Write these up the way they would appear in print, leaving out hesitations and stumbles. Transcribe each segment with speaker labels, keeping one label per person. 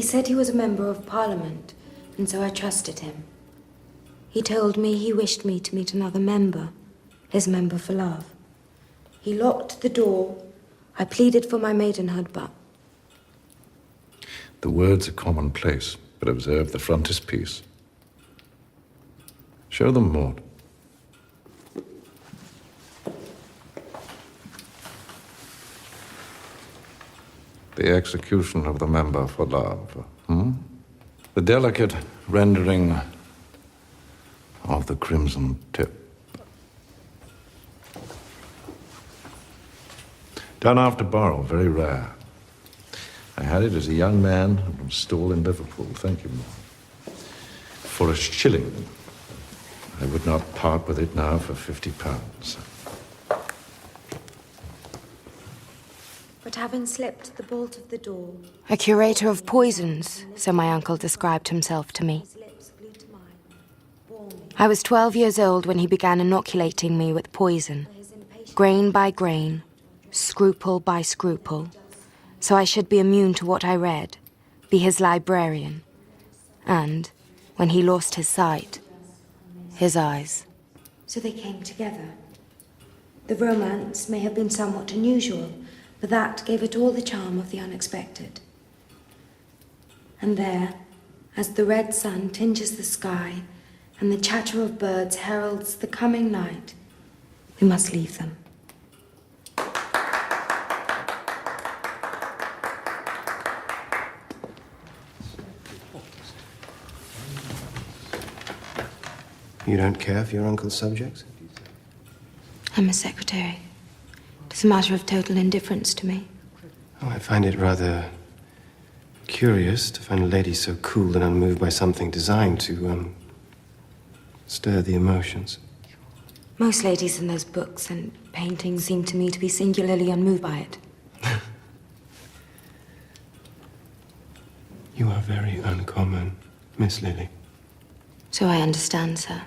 Speaker 1: He said he was a member of Parliament, and so I trusted him. He told me he wished me to meet another member, his member for love. He locked the door. I pleaded for my maidenhood, but...
Speaker 2: The words are commonplace, but observe the frontispiece. Show them, Maud. The execution of the member for love. The delicate rendering of the crimson tip. Done after borrow, very rare. I had it as a young man from a stall in Liverpool. Thank you, Maud. For a shilling. I would not part with it now for £50.
Speaker 1: But having slipped the bolt of the door...
Speaker 3: A curator of poisons, so my uncle described himself to me. I was 12 years old when he began inoculating me with poison, grain by grain, scruple by scruple, so I should be immune to what I read, be his librarian, and, when he lost his sight, his eyes.
Speaker 1: So they came together. The romance may have been somewhat unusual, but that gave it all the charm of the unexpected. And there, as the red sun tinges the sky and the chatter of birds heralds the coming night, we must leave them.
Speaker 4: You don't care for your uncle's subjects?
Speaker 1: I'm a secretary. It's a matter of total indifference to me.
Speaker 4: Oh, I find it rather curious to find a lady so cool and unmoved by something designed to, stir the emotions.
Speaker 1: Most ladies in those books and paintings seem to me to be singularly unmoved by it.
Speaker 4: You are very uncommon, Miss Lily.
Speaker 1: So I understand, sir.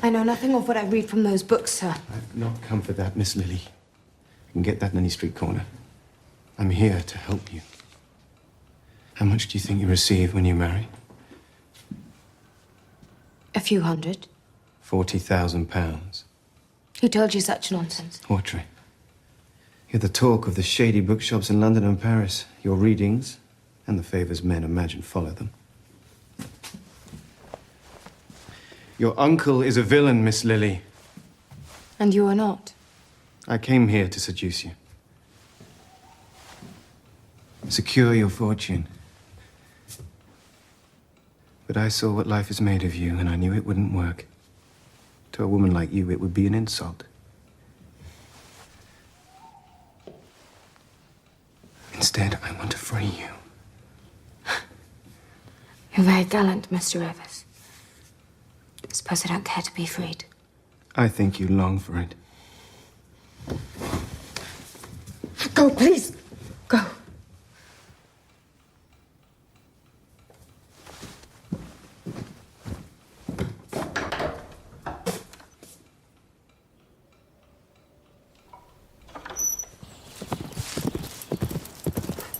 Speaker 3: I know nothing of what I read from those books, sir.
Speaker 4: I've not come for that, Miss Lily. You can get that in any street corner. I'm here to help you. How much do you think you receive when you marry?
Speaker 3: A few hundred.
Speaker 4: £40,000.
Speaker 3: Who told you such nonsense?
Speaker 4: Audrey, you're the talk of the shady bookshops in London and Paris. Your readings, and the favors men imagine follow them. Your uncle is a villain, Miss Lily.
Speaker 3: And you are not.
Speaker 4: I came here to seduce you. Secure your fortune. But I saw what life is made of you, and I knew it wouldn't work. To a woman like you, it would be an insult. Instead, I want to free you.
Speaker 1: You're very gallant, Mr. Rivers. I suppose I don't care to be freed.
Speaker 4: I think you long for it.
Speaker 1: Go, please. Go.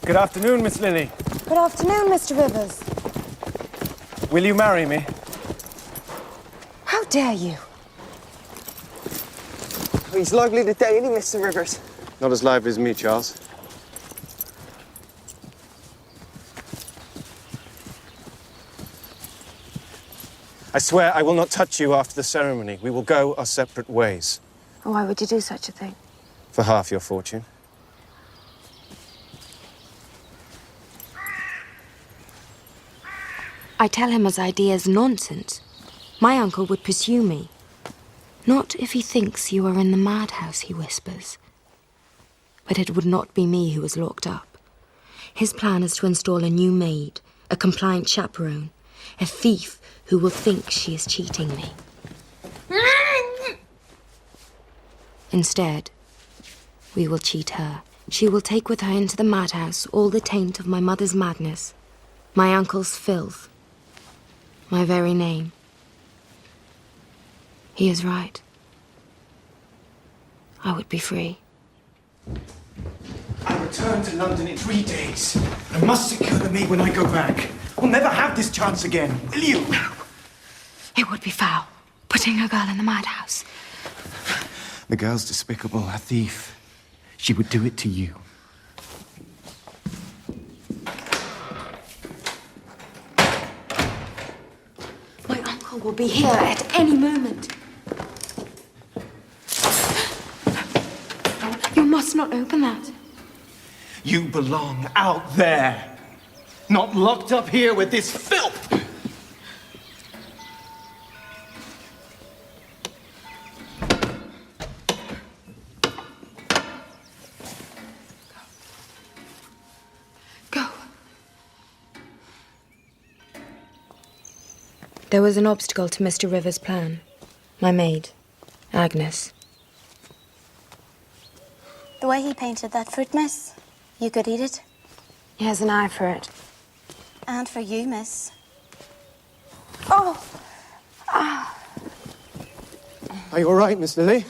Speaker 5: Good afternoon, Miss Lily.
Speaker 3: Good afternoon, Mr. Rivers.
Speaker 5: Will you marry me?
Speaker 3: How dare you?
Speaker 6: He's lively today, isn't he, Mr. Rivers?
Speaker 4: Not as lively as me, Charles.
Speaker 5: I swear I will not touch you after the ceremony. We will go our separate ways.
Speaker 3: Why would you do such a thing?
Speaker 5: For half your fortune.
Speaker 3: I tell him his idea is nonsense. My uncle would pursue me. Not if he thinks you are in the madhouse, he whispers. But it would not be me who was locked up. His plan is to install a new maid, a compliant chaperone, a thief who will think she is cheating me. Instead, we will cheat her. She will take with her into the madhouse all the taint of my mother's madness, my uncle's filth, my very name. He is right. I would be free.
Speaker 7: I return to London in 3 days. I must secure the maid when I go back. We'll never have this chance again, will you?
Speaker 3: It would be foul, putting a girl in the madhouse.
Speaker 7: The girl's despicable, a thief. She would do it to you.
Speaker 3: My uncle will be here at any moment. You must not open that.
Speaker 7: You belong out there, not locked up here with this filth.
Speaker 3: Go. There was an obstacle to Mr. Rivers' plan. My maid, Agnes.
Speaker 8: The way he painted that fruit, miss, you could eat it.
Speaker 3: He has an eye for it.
Speaker 8: And for you, miss. Oh!
Speaker 4: Are you all right, Miss Lily?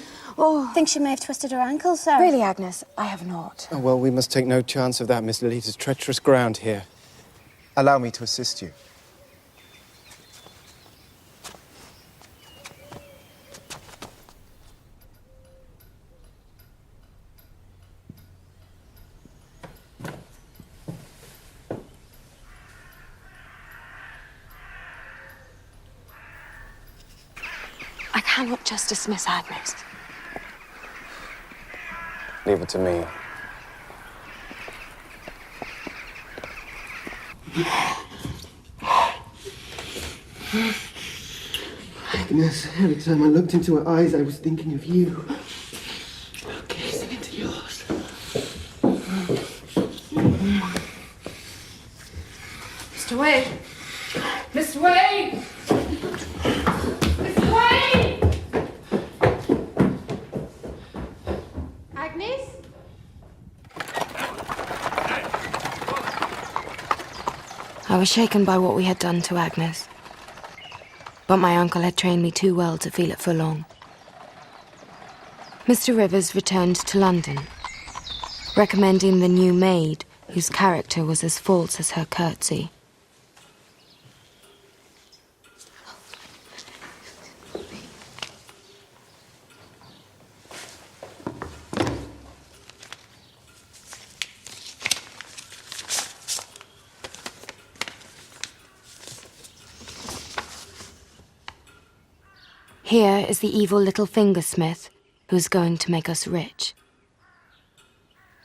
Speaker 8: Think she may have twisted her ankle, sir.
Speaker 3: Really, Agnes, I have not.
Speaker 4: Oh, well, we must take no chance of that, Miss Lily. It is treacherous ground here. Allow me to assist you.
Speaker 3: I cannot just dismiss Agnes.
Speaker 4: Leave it to me.
Speaker 6: Agnes, every time I looked into her eyes, I was thinking of you. Gazing into yours.
Speaker 9: Mr. Wade! Mr. Wade! Mr. Wade! Agnes?
Speaker 3: I was shaken by what we had done to Agnes. But my uncle had trained me too well to feel it for long. Mr. Rivers returned to London, recommending the new maid, whose character was as false as her curtsy. Here is the evil little Fingersmith who is going to make us rich.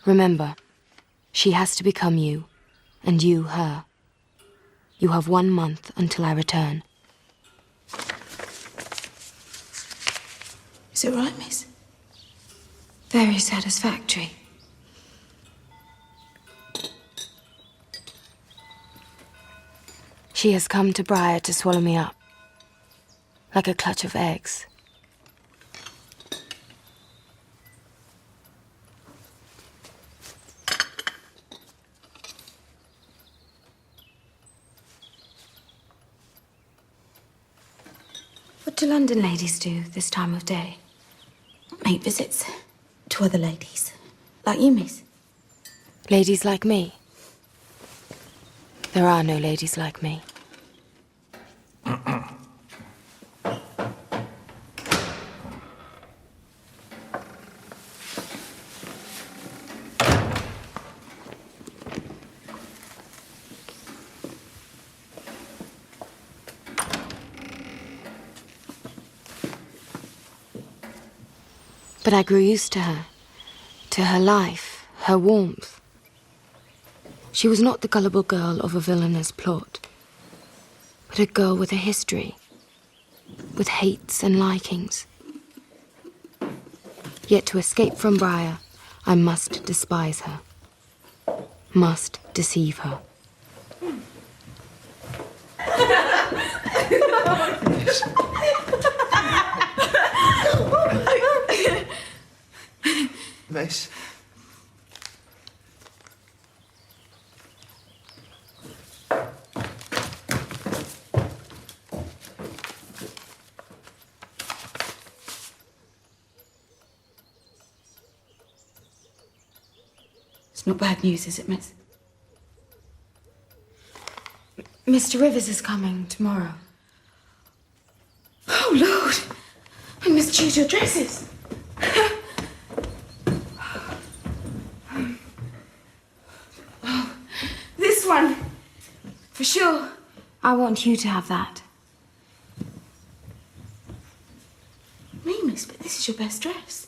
Speaker 3: Remember, she has to become you, and you her. You have 1 month until I return.
Speaker 1: Is it right, miss? Very satisfactory.
Speaker 3: She has come to Briar to swallow me up, like a clutch of eggs.
Speaker 1: What do London ladies do this time of day?
Speaker 8: Make visits to other ladies. Like you, miss.
Speaker 3: Ladies like me? There are no ladies like me. But I grew used to her life, her warmth. She was not the gullible girl of a villainous plot, but a girl with a history, with hates and likings. Yet to escape from Briar, I must despise her, must deceive her.
Speaker 6: Mace.
Speaker 8: It's not bad news, is it, miss?
Speaker 3: Mr. Rivers is coming tomorrow.
Speaker 8: Oh, Lord! I must choose your dresses. Oh, this one, for sure.
Speaker 3: I want you to have that.
Speaker 8: Me, miss, but this is your best dress.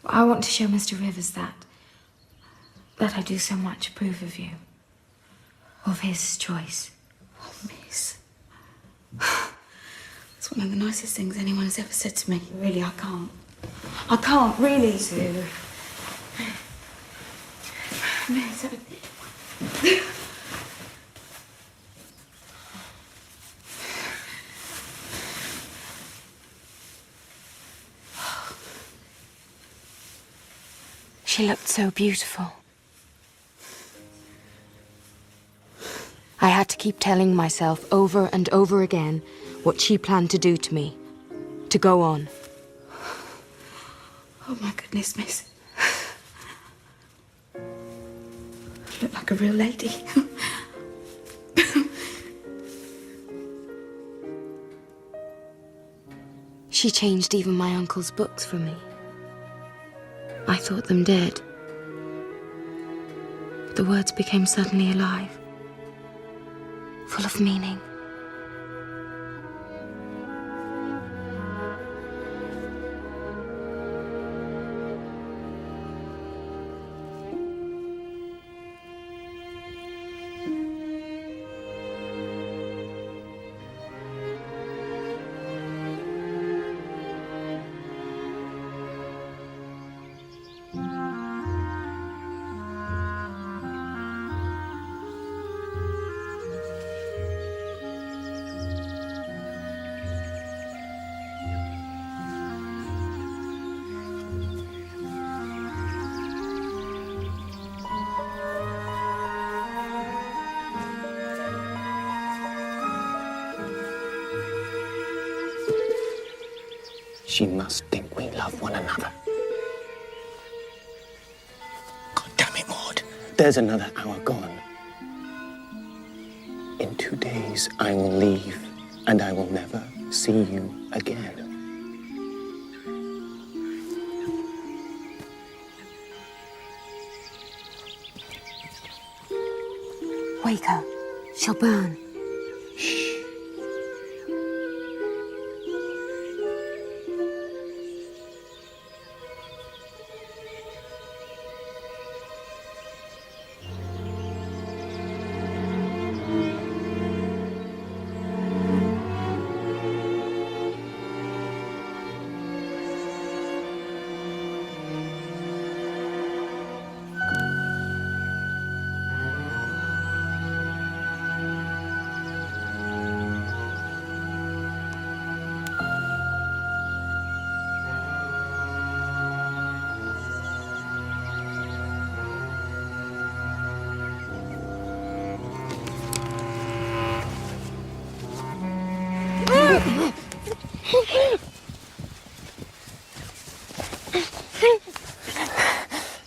Speaker 3: I want to show Mr. Rivers that I do so much approve of you, of his choice.
Speaker 8: Oh, miss. It's one of the nicest things anyone has ever said to me.
Speaker 3: Really, I can't. I can't, really.
Speaker 8: Sue. Miss,
Speaker 3: She looked so beautiful. I had to keep telling myself over and over again what she planned to do to me. To go on.
Speaker 8: oh, my goodness, miss. You look like a real lady.
Speaker 3: She changed even my uncle's books for me. I thought them dead. But the words became suddenly alive, full of meaning.
Speaker 10: She must think we love one another. God damn it, Maud. There's another hour gone. In 2 days, I will leave, and I will never see you again.
Speaker 3: Wake her. She'll burn.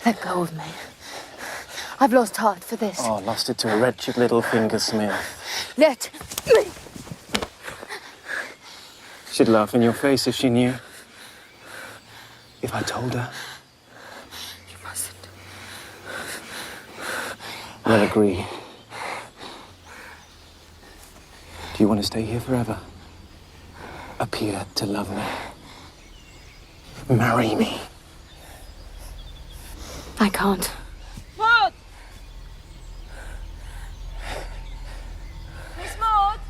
Speaker 3: Let go of me. I've lost heart for this.
Speaker 10: Oh, lost it to a wretched little Fingersmith.
Speaker 3: Let me.
Speaker 10: She'd laugh in your face if she knew. If I told her.
Speaker 3: You mustn't.
Speaker 10: We'll agree. Do you want to stay here forever? Appear to love me. marry me.
Speaker 8: I can't.
Speaker 9: Maud! Miss Maud!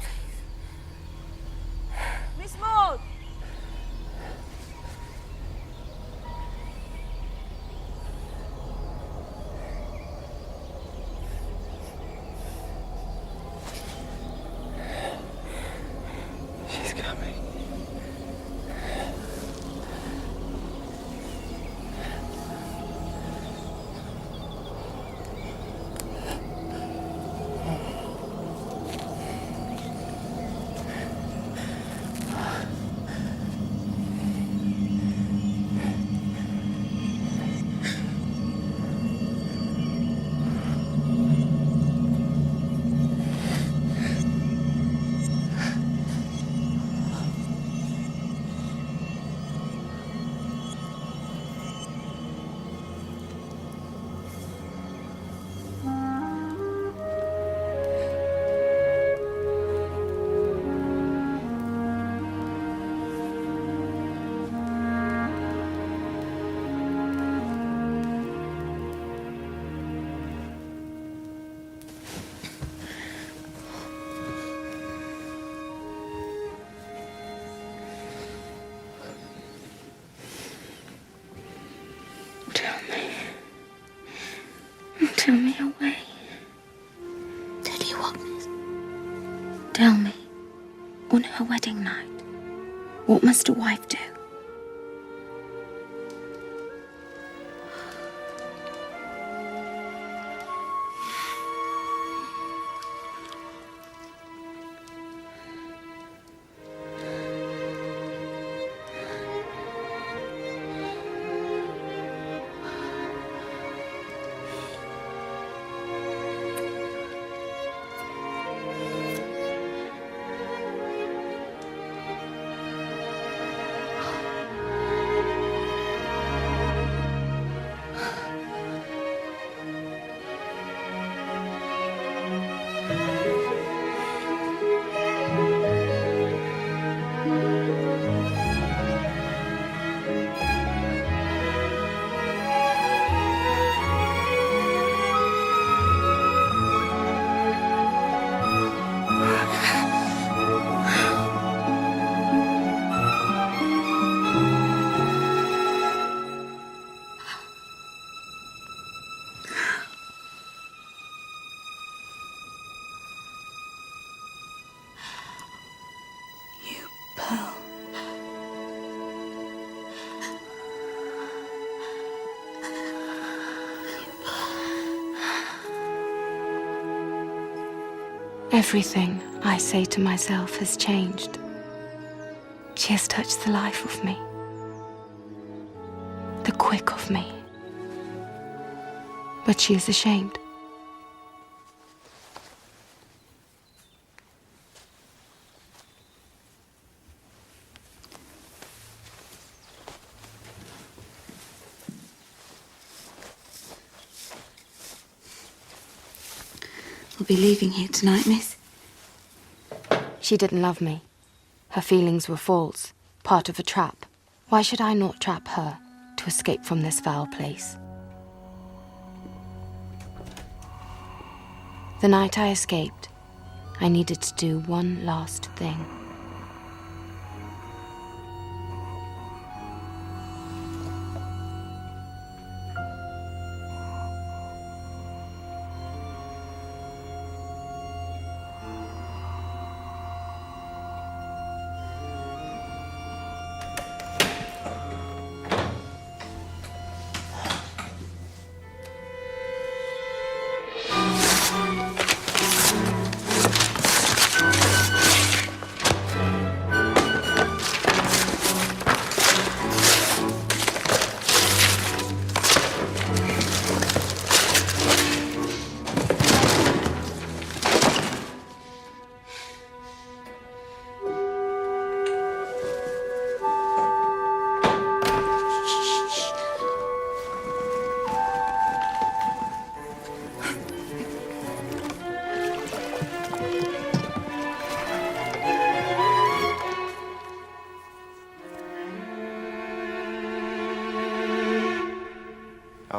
Speaker 9: Miss Maud!
Speaker 10: She's coming.
Speaker 1: Tell me a way.
Speaker 8: Tell you what, miss?
Speaker 1: Tell me, on her wedding night, what must a wife do?
Speaker 8: Pearl.
Speaker 3: Everything I say to myself has changed. She has touched the life of me, the quick of me. But she is ashamed.
Speaker 8: We'll be leaving here tonight, miss.
Speaker 3: She didn't love me. Her feelings were false, part of a trap. Why should I not trap her to escape from this foul place? The night I escaped, I needed to do one last thing.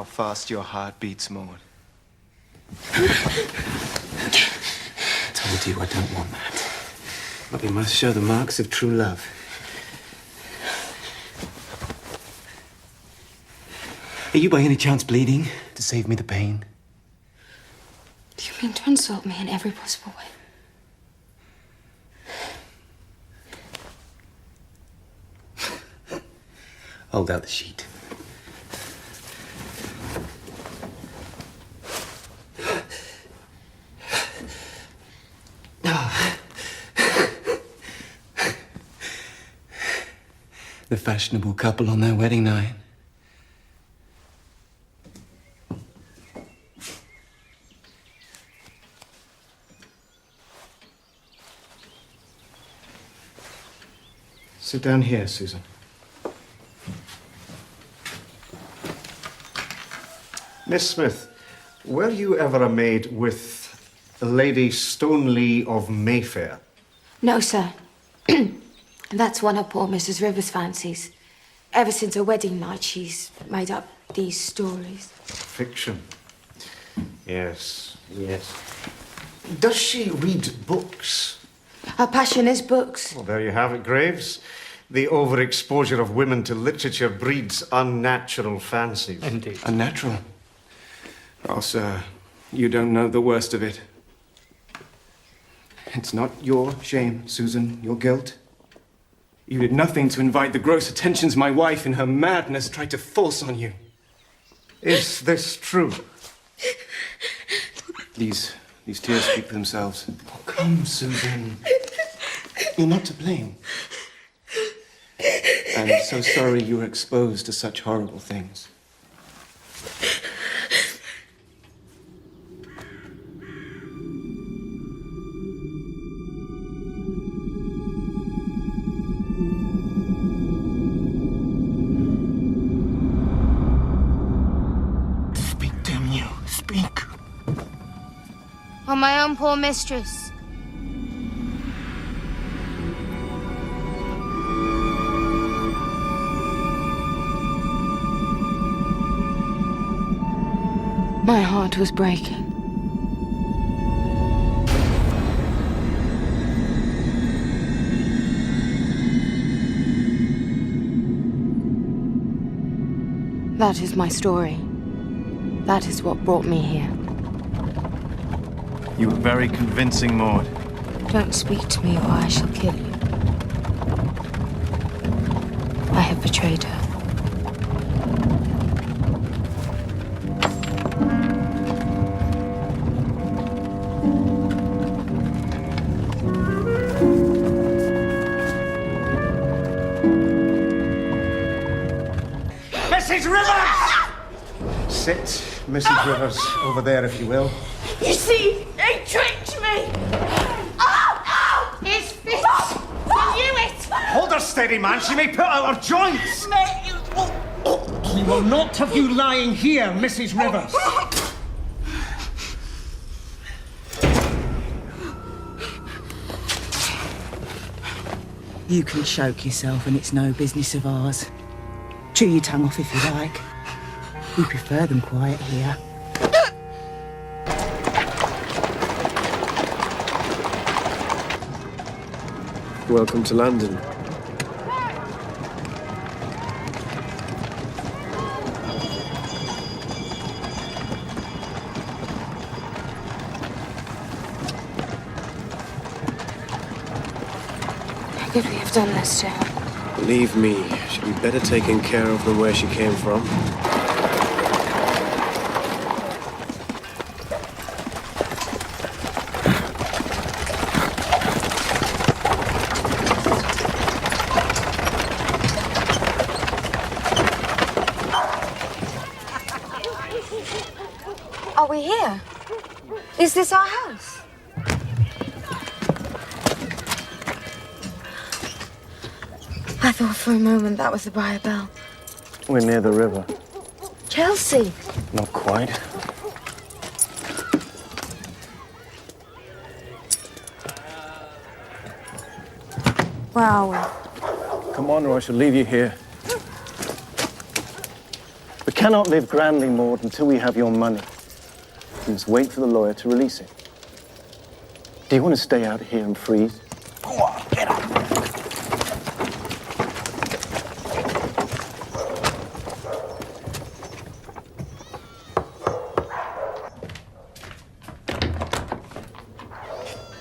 Speaker 7: fast your heart beats, Maud.
Speaker 4: I told you I don't want that. But we must show the marks of true love. Are you by any chance bleeding to save me the pain?
Speaker 1: Do you mean to insult me in every possible way?
Speaker 4: Hold out the sheet. The fashionable couple on their wedding night.
Speaker 7: Sit down here, Susan. Miss Smith, were you ever a maid with Lady Stoneleigh of Mayfair?
Speaker 1: No, sir. That's one of poor Mrs. Rivers' fancies. Ever since her wedding night, she's made up these stories.
Speaker 7: Fiction. Yes, yes. Does she read books?
Speaker 1: Her passion is books.
Speaker 7: Well, there you have it, Graves. The overexposure of women to literature breeds unnatural fancies.
Speaker 4: Indeed. Unnatural? Oh, sir, you don't know the worst of it. It's not your shame, Susan, your guilt. You did nothing to invite the gross attentions my wife, in her madness, tried to force on you.
Speaker 7: Is this true?
Speaker 4: These tears speak for themselves. Oh, come, Susan. You're not to blame. I'm so sorry you were exposed to such horrible things.
Speaker 6: Speak, damn you. Speak.
Speaker 3: Oh, my own poor mistress. My heart was breaking. That is my story. That is what brought me here.
Speaker 7: You were very convincing, Maud.
Speaker 3: Don't speak to me or I shall kill you. I have betrayed her.
Speaker 7: Mrs. Rivers! Sit, Mrs. Rivers, over there, if you will.
Speaker 9: You see, they tricked me! Oh! His fist! I knew it!
Speaker 7: Hold her steady, man. She may put out her joints.
Speaker 9: Mate, you...
Speaker 6: We will not have you lying here, Mrs. Rivers.
Speaker 11: You can choke yourself and it's no business of ours. Chew your tongue off if you like. We prefer them quiet here.
Speaker 4: Welcome to London.
Speaker 3: How could we have done this to her?
Speaker 4: Believe me, she'll be better taken care of than where she came from.
Speaker 3: Are we here? Is this our house? I thought for a moment that was the Briar Bell.
Speaker 10: We're near the river.
Speaker 3: Chelsea!
Speaker 10: Not quite.
Speaker 3: Where are we?
Speaker 10: Come on, or I shall leave you here. The cannot live grandly, Maud, until we have your money. You must wait for the lawyer to release it. Do you want to stay out here and freeze?
Speaker 12: Go on, get up.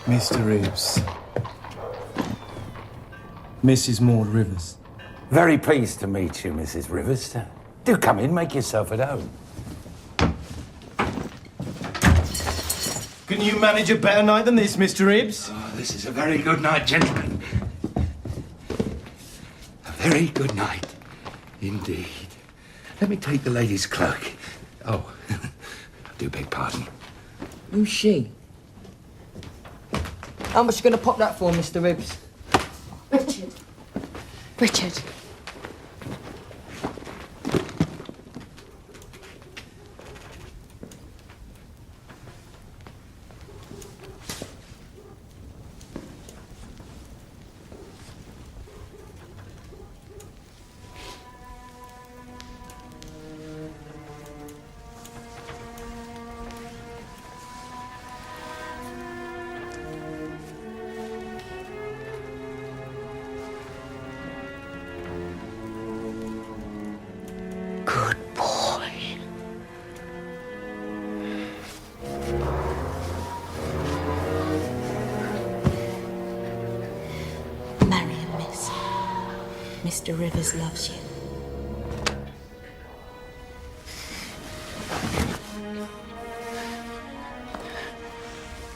Speaker 13: Mr. Reeves. Mrs. Maud Rivers.
Speaker 12: Very pleased to meet you, Mrs. Rivers. Do come in, make yourself at home.
Speaker 13: Can you manage a better night than this, Mr. Reeves?
Speaker 12: Oh, this is a very good night, gentlemen. A very good night, indeed. Let me take the lady's cloak. Oh, I do beg pardon.
Speaker 11: Who's she? How much you going to pop that for, Mr. Reeves?
Speaker 1: Richard. Richard.
Speaker 8: Mr. Rivers loves you.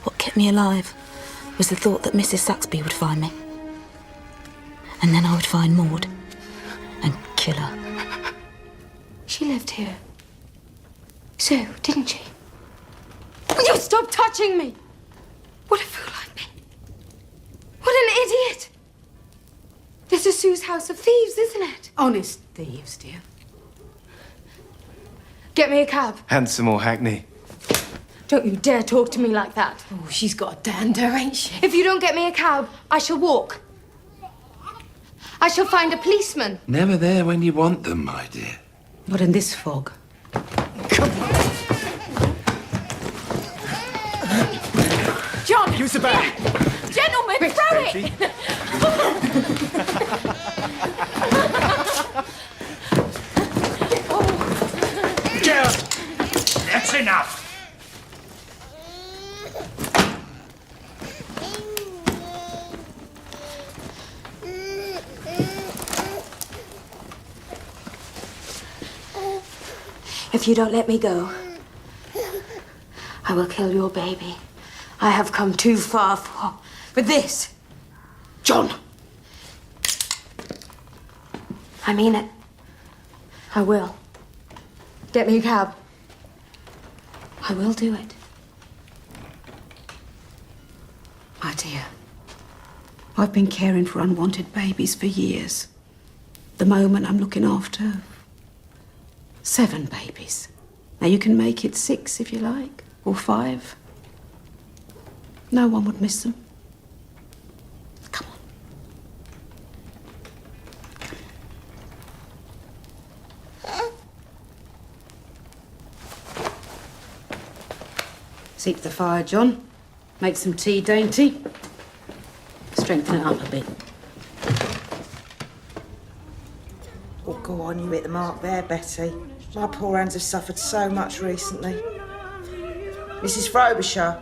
Speaker 8: What kept me alive was the thought that Mrs. Saxby would find me. And then I would find Maud and kill her.
Speaker 1: She lived here. Sue, didn't she? Will you stop touching me? What a fool I've been. What an idiot. This is Sue's house of thieves, isn't it?
Speaker 11: Honest thieves, dear.
Speaker 1: Get me a cab.
Speaker 4: Hansom or hackney?
Speaker 1: Don't you dare talk to me like that.
Speaker 11: Oh, she's got a dander, ain't she?
Speaker 1: If you don't get me a cab, I shall walk. I shall find a policeman.
Speaker 12: Never there when you want them, my dear.
Speaker 11: Not in this fog.
Speaker 1: John!
Speaker 13: Use the bag!
Speaker 1: Gentlemen, throw it!
Speaker 12: Get up! That's enough!
Speaker 1: If you don't let me go, I will kill your baby. I have come too far for this.
Speaker 11: John!
Speaker 1: I mean it. I will. Get me a cab. I will do it.
Speaker 11: My dear, I've been caring for unwanted babies for years. The moment I'm looking after 7 babies. Now you can make it 6 if you like, or 5. No one would miss them. Come on. Seat to the fire, John. Make some tea dainty. Strengthen it up a bit.
Speaker 14: Oh, go on, you hit the mark there, Betty. My poor hands have suffered so much recently. Mrs. Frobisher.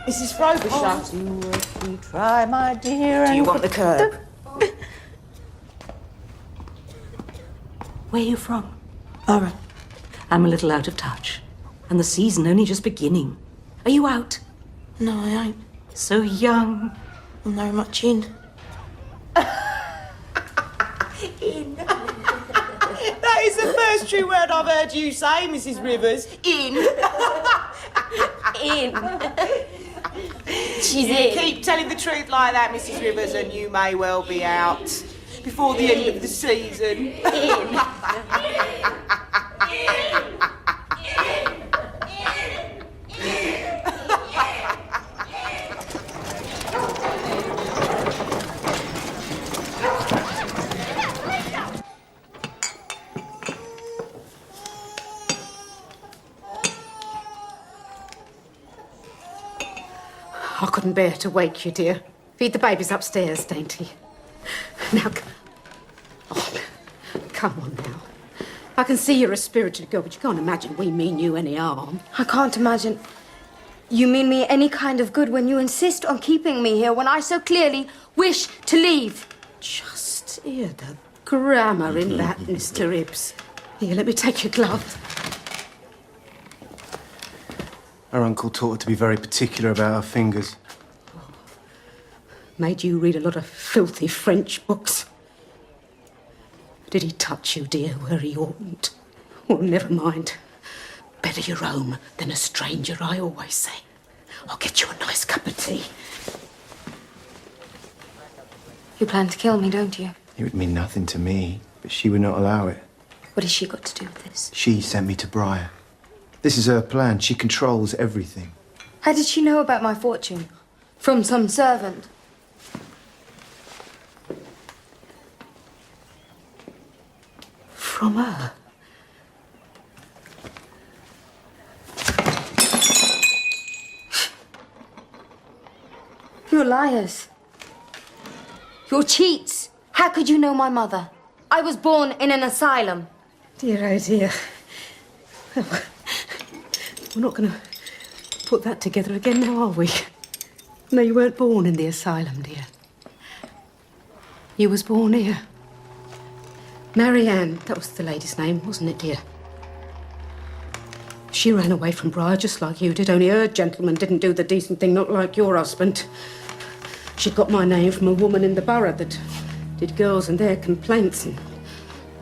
Speaker 14: Mrs. Frobisher.
Speaker 11: Do if you try, my dear.
Speaker 14: Do you want the curb?
Speaker 11: Where are you from? Borough. I'm a little out of touch. And the season only just beginning. Are you out?
Speaker 14: No, I ain't.
Speaker 11: So young.
Speaker 14: I'm very much in.
Speaker 11: In.
Speaker 14: That is the first true word I've heard you say, Mrs. Rivers. In.
Speaker 1: In. She's
Speaker 14: You
Speaker 1: in.
Speaker 14: keep telling the truth like that, Mrs. Rivers, and you may well be out before the end of the season.
Speaker 11: couldn't bear to wake you, dear. Feed the babies upstairs, dainty. Now, come on now. I can see you're a spirited girl, but you can't imagine we mean you any harm.
Speaker 3: I can't imagine you mean me any kind of good when you insist on keeping me here when I so clearly wish to leave.
Speaker 11: Just hear the grammar in that, Mr. Hibbs. Here, let me take your glove.
Speaker 4: Our uncle taught her to be very particular about her fingers.
Speaker 11: Made you read a lot of filthy French books. Did he touch you, dear, where he oughtn't? Well, never mind. Better your own than a stranger, I always say. I'll get you a nice cup of tea.
Speaker 3: You plan to kill me, don't you?
Speaker 4: It would mean nothing to me, but she would not allow it.
Speaker 3: What has she got to do with this?
Speaker 4: She sent me to Briar. This is her plan. She controls everything.
Speaker 3: How did she know about my fortune? From some servant?
Speaker 11: From her?
Speaker 3: You're liars. You're cheats. How could you know my mother? I was born in an asylum.
Speaker 11: Dear, oh dear. We're not going to put that together again now, are we? No, you weren't born in the asylum, dear. You was born here. Marianne, that was the lady's name, wasn't it, dear? She ran away from Briar just like you did, only her gentleman didn't do the decent thing, not like your husband. She got my name from a woman in the borough that did girls and their complaints. And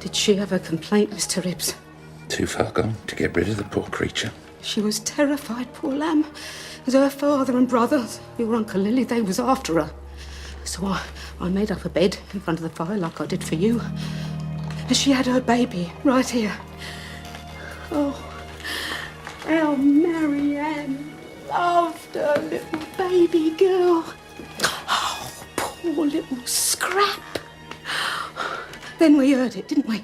Speaker 11: did she have a complaint, Mr. Hibbs?
Speaker 12: Too far gone to get rid of the poor creature.
Speaker 11: She was terrified, poor lamb. As her father and brothers, your Uncle Lily, they was after her. So I made up a bed in front of the fire like I did for you. And she had her baby right here. Oh, how Marianne loved her little baby girl. Oh, poor little scrap. Then we heard it, didn't we?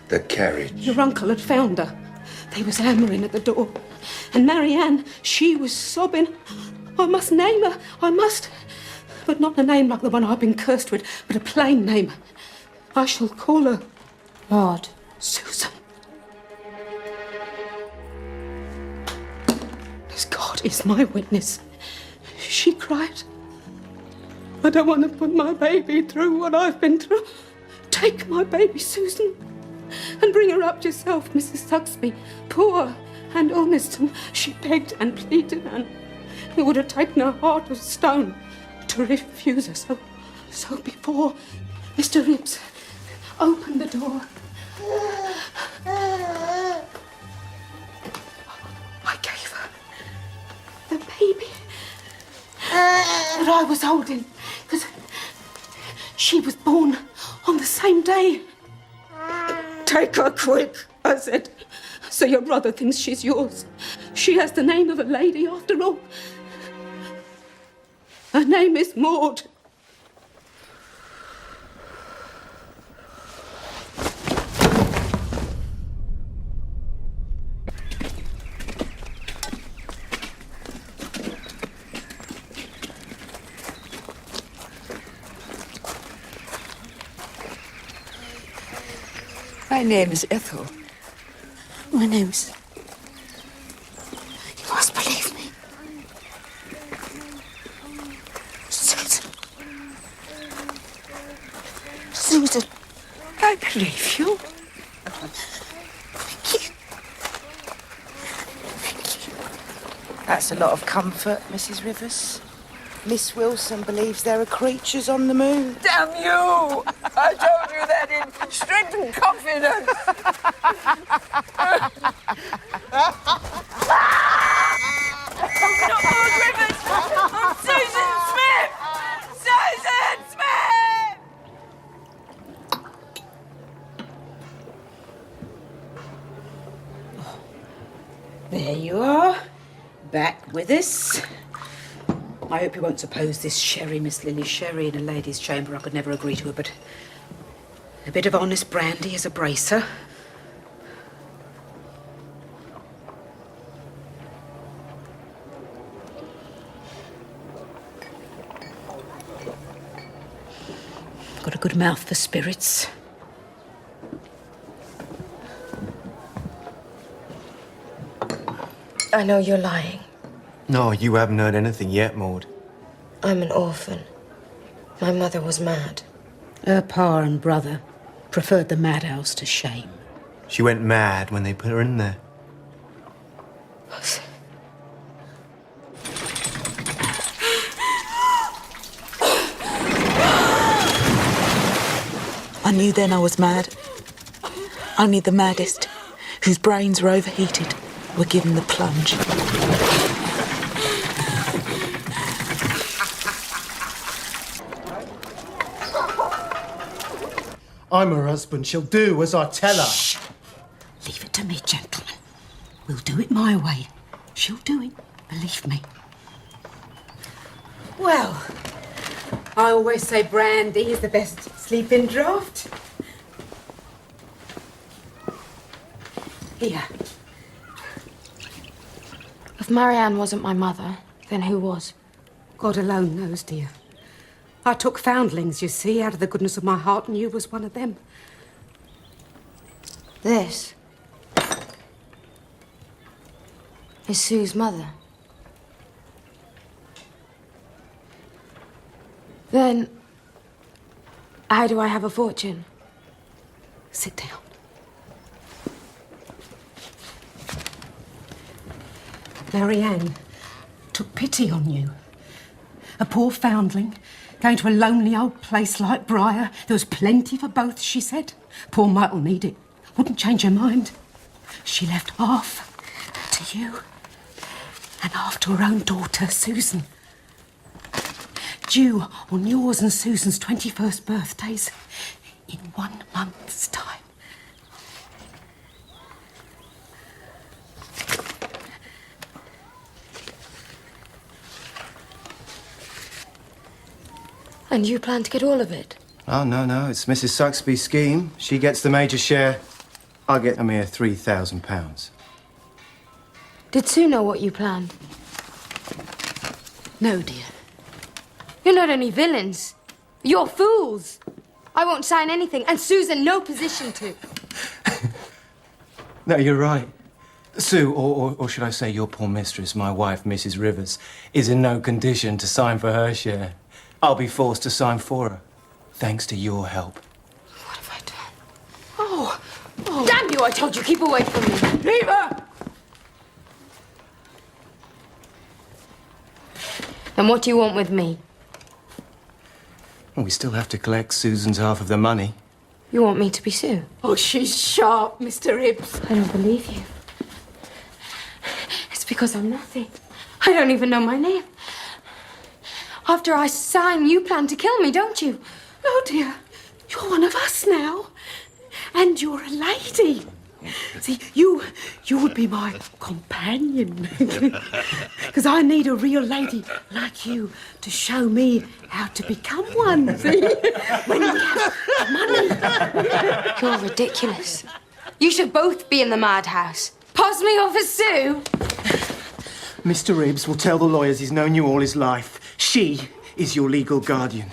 Speaker 12: The carriage.
Speaker 11: Your uncle had found her. They was hammering at the door. And Marianne, she was sobbing. I must name her, I must. But not a name like the one I've been cursed with, but a plain name. I shall call her
Speaker 3: Maud.
Speaker 11: Susan. As God is my witness, she cried. I don't want to put my baby through what I've been through. Take my baby, Susan, and bring her up yourself, Mrs. Saxby. Poor and honest, and she begged and pleaded, and it would have taken her heart of stone to refuse her. So before Mr. Hibbs opened the door, I gave her the baby that I was holding, because she was born on the same day. Take her quick, I said, so your brother thinks she's yours. She has the name of a lady after all. Her name is Maud.
Speaker 15: My name is Ethel.
Speaker 11: My name's... You must believe me. Susan. Susan.
Speaker 15: I believe you.
Speaker 11: Thank you.
Speaker 14: That's a lot of comfort, Mrs. Rivers. Miss Wilson believes there are creatures on the moon.
Speaker 15: Damn you! I told you that in strict confidence. Not Lord Rivers! I'm Susan Smith! Susan Smith!
Speaker 11: There you are. Back with us. I hope you won't suppose this sherry, Miss Lily, sherry in a lady's chamber. I could never agree to it, but a bit of honest brandy as a bracer. I've got a good mouth for spirits.
Speaker 16: I know you're lying.
Speaker 4: No, you haven't heard anything yet, Maud.
Speaker 16: I'm an orphan. My mother was mad.
Speaker 11: Her pa and brother preferred the madhouse to shame.
Speaker 4: She went mad when they put her in there.
Speaker 8: I knew then I was mad. Only the maddest, whose brains were overheated, were given the plunge.
Speaker 13: I'm her husband. She'll do as I tell her.
Speaker 11: Shh. Leave it to me, gentlemen. We'll do it my way. She'll do it, believe me. Well, I always say brandy is the best sleeping draught. Here.
Speaker 3: If Marianne wasn't my mother, then who was?
Speaker 11: God alone knows, dear. I took foundlings, you see, out of the goodness of my heart, and you was one of them.
Speaker 3: This is Sue's mother. Then, how do I have a fortune?
Speaker 11: Sit down. Marianne took pity on you. A poor foundling, going to a lonely old place like Briar. There was plenty for both, she said. Poor Might'll need it. Wouldn't change her mind. She left half to you and half to her own daughter, Susan. Due on yours and Susan's 21st birthdays in 1 month's time.
Speaker 3: And you plan to get all of it?
Speaker 4: Oh, no, it's Mrs. Saxby's scheme. She gets the major share. I'll get a mere £3,000.
Speaker 3: Did Sue know what you planned?
Speaker 11: No, dear.
Speaker 3: You're not only villains, you're fools. I won't sign anything, and Sue's in no position to.
Speaker 4: No, you're right. Sue, or should I say your poor mistress, my wife, Mrs. Rivers, is in no condition to sign for her share. I'll be forced to sign for her, thanks to your help.
Speaker 3: What have I done? Oh, damn you, I told you, keep away from me.
Speaker 13: Leave her!
Speaker 3: And what do you want with me?
Speaker 4: Well, we still have to collect Susan's half of the money.
Speaker 3: You want me to be Sue?
Speaker 11: Oh, she's sharp, Mr. Hibbs.
Speaker 3: I don't believe you. It's because I'm nothing. I don't even know my name. After I sign, you plan to kill me, don't you?
Speaker 11: No, dear. You're one of us now. And you're a lady. See, you would be my companion. Because I need a real lady like you to show me how to become one, see? When we have money.
Speaker 3: You're ridiculous. You should both be in the madhouse. Pass me off as Sue.
Speaker 4: Mr. Ribbs will tell the lawyers he's known you all his life. She is your legal guardian.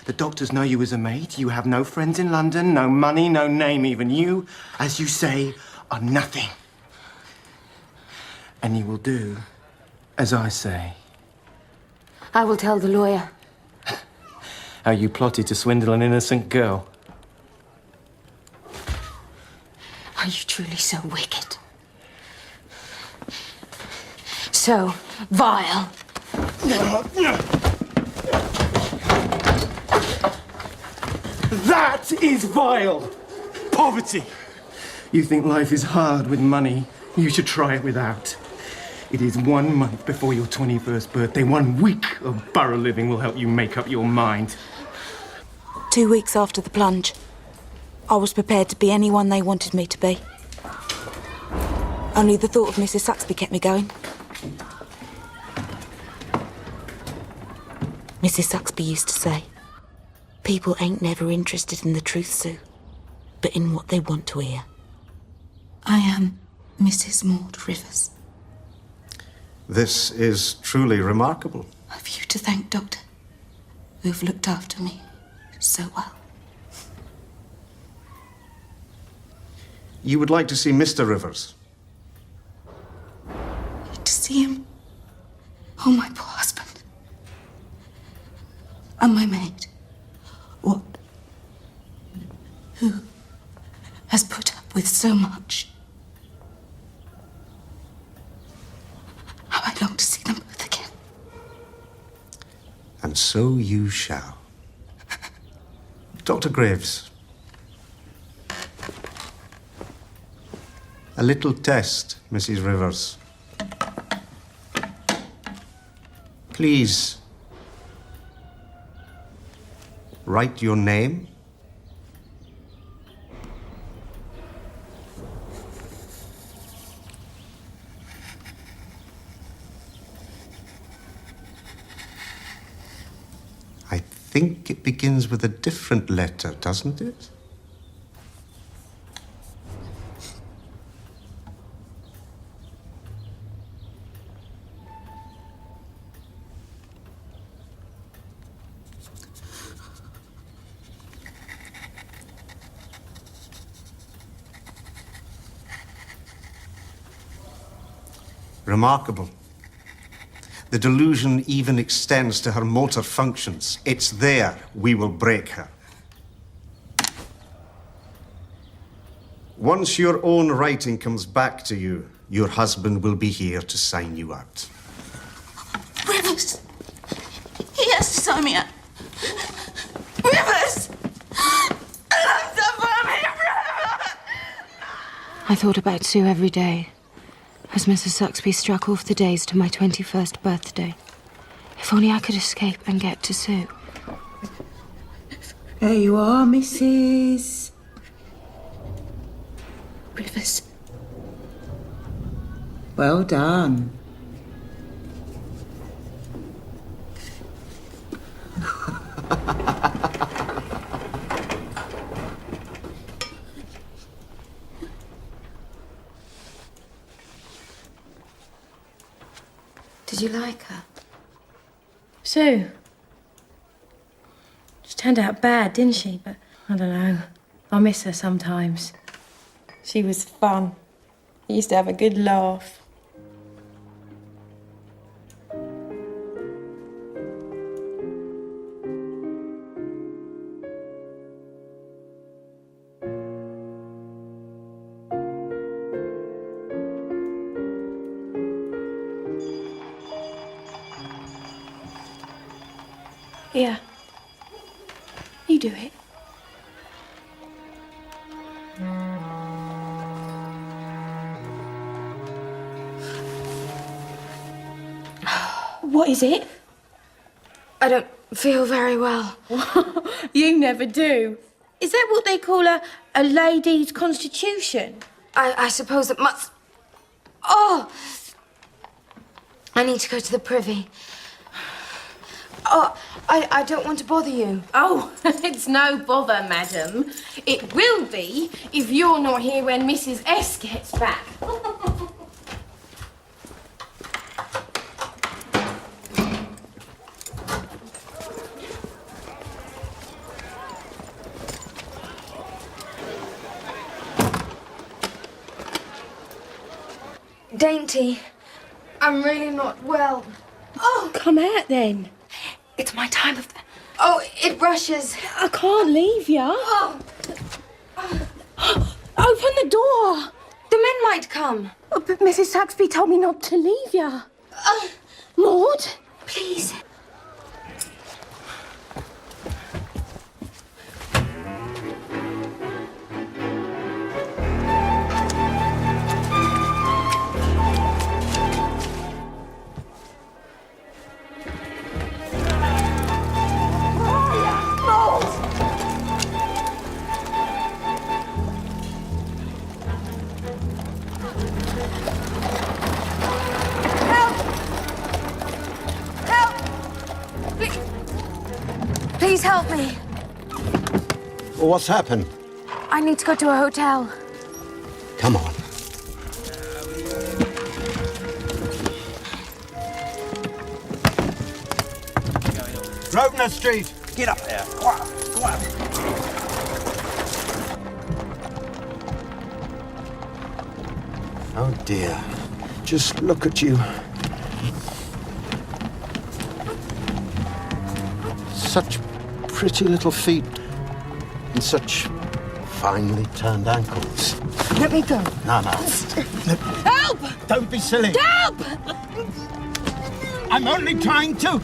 Speaker 4: The doctors know you as a maid. You have no friends in London, no money, no name even. You, as you say, are nothing. And you will do as I say.
Speaker 3: I will tell the lawyer.
Speaker 4: How you plotted to swindle an innocent girl.
Speaker 3: Are you truly so wicked? So vile?
Speaker 4: That is vile! Poverty! You think life is hard with money? You should try it without. It is 1 month before your 21st birthday. 1 week of borough living will help you make up your mind.
Speaker 8: 2 weeks after the plunge, I was prepared to be anyone they wanted me to be. Only the thought of Mrs. Saxby kept me going. Mrs. Saxby used to say, people ain't never interested in the truth, Sue, but in what they want to hear. I am Mrs. Maud Rivers.
Speaker 7: This is truly remarkable.
Speaker 8: I've you to thank, Doctor, who've looked after me so well.
Speaker 7: You would like to see Mr. Rivers.
Speaker 8: To see him? Oh, my poor husband. And my maid. What? Who has put up with so much? How I long to see them both again.
Speaker 7: And so you shall. Dr. Graves. A little test, Mrs. Rivers. Please, write your name. I think it begins with a different letter, doesn't it? Remarkable. The delusion even extends to her motor functions. It's there we will break her. Once your own writing comes back to you, your husband will be here to sign you out.
Speaker 8: Rivers! He has to sign me out. Rivers!
Speaker 3: I thought about Sue every day, as Mrs. Saxby struck off the days to my 21st birthday. If only I could escape and get to Sue.
Speaker 11: There you are, Mrs.
Speaker 8: Rivers.
Speaker 11: Well done.
Speaker 1: Did you like her?
Speaker 17: Sue. She turned out bad, didn't she? But I don't know. I miss her sometimes. She was fun. We used to have a good laugh. Here. You do it. What is it?
Speaker 3: I don't feel very well.
Speaker 17: You never do. Is that what they call a lady's constitution?
Speaker 3: I suppose it must... Oh! I need to go to the privy. Oh, I don't want to bother you.
Speaker 17: Oh, it's no bother, madam. It will be if you're not here when Mrs. S gets back.
Speaker 3: Dainty, I'm really not well.
Speaker 17: Oh, come out then.
Speaker 3: It's my time of... Oh, it rushes.
Speaker 17: I can't leave ya.
Speaker 3: Oh.
Speaker 17: Open the door.
Speaker 3: The men might come.
Speaker 17: Oh, but Mrs. Saxby told me not to leave ya. Maud?
Speaker 3: Please. Please help me.
Speaker 7: Well, what's happened?
Speaker 3: I need to go to a hotel.
Speaker 7: Come on. Grosvenor Street. Get up there. Go on. Go on.
Speaker 6: Oh dear. Just look at you. Such pretty little feet and such finely turned ankles.
Speaker 11: Let me go.
Speaker 6: No.
Speaker 11: Help!
Speaker 6: Don't be silly.
Speaker 11: Help!
Speaker 6: I'm only trying to.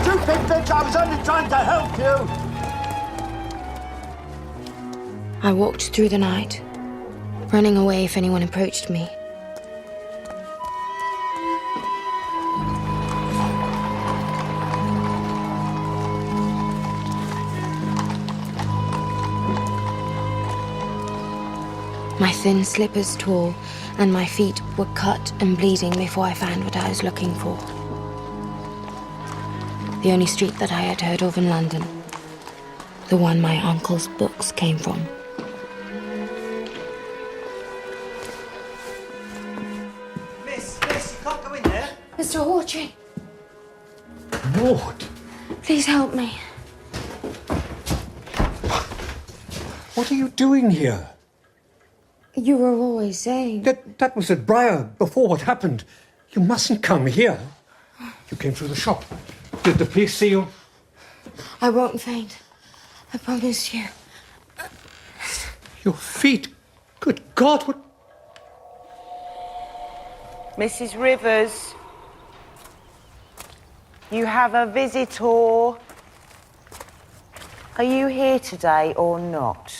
Speaker 6: Stupid bitch, I was only trying to help you.
Speaker 3: I walked through the night, running away if anyone approached me. My thin slippers tore, and my feet were cut and bleeding before I found what I was looking for. The only street that I had heard of in London. The one my uncle's books came from.
Speaker 18: Miss, you can't go in there.
Speaker 1: Mr. Hawtrey,
Speaker 12: Maud,
Speaker 1: please help me.
Speaker 12: what are you doing here?
Speaker 1: You were always saying...
Speaker 12: That was at Briar before what happened. You mustn't come here. You came through the shop. Did the police see you?
Speaker 1: I won't faint. I promise you.
Speaker 12: Your feet. Good God, what...
Speaker 14: Mrs. Rivers, you have a visitor. Are you here today or not?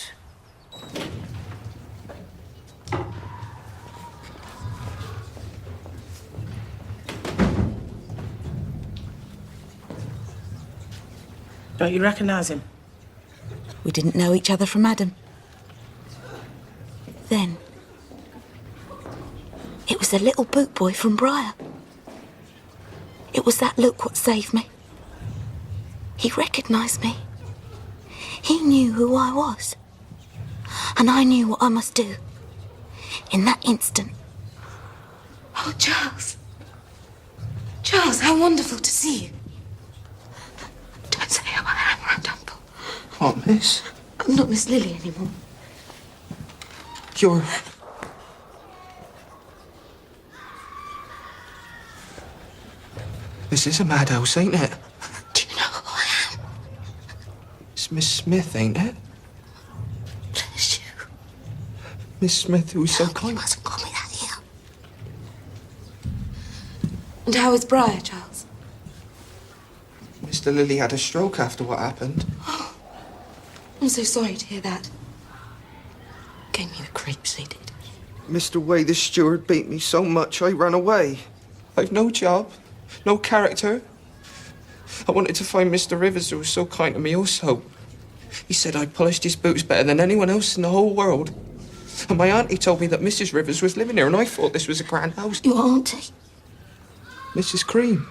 Speaker 8: Don't you recognise him? We didn't know each other from Adam. Then, it was the little boot boy from Briar. It was that look what saved me. He recognised me. He knew who I was. And I knew what I must do. In that instant.
Speaker 1: Oh, Charles. Charles, how wonderful to see you. Don't say who I am, Grand Uncle.
Speaker 6: What, miss?
Speaker 1: I'm not Miss Lily anymore.
Speaker 6: You're... This is a madhouse, ain't it?
Speaker 1: Do you know who I am?
Speaker 6: It's Miss Smith, ain't it?
Speaker 1: Bless you.
Speaker 6: Miss Smith, who was so kind.
Speaker 1: You mustn't call me that here. And how is Briar, Charles?
Speaker 6: Mr. Lilly had a stroke after what happened.
Speaker 1: Oh, I'm so sorry to hear that. Gave me the creeps, they did.
Speaker 6: Mr. Way, the steward, beat me so much I ran away. I've no job, no character. I wanted to find Mr. Rivers, who was so kind to me also. He said I polished his boots better than anyone else in the whole world. And my auntie told me that Mrs. Rivers was living here, and I thought this was a grand house.
Speaker 1: Your auntie?
Speaker 6: Mrs. Cream.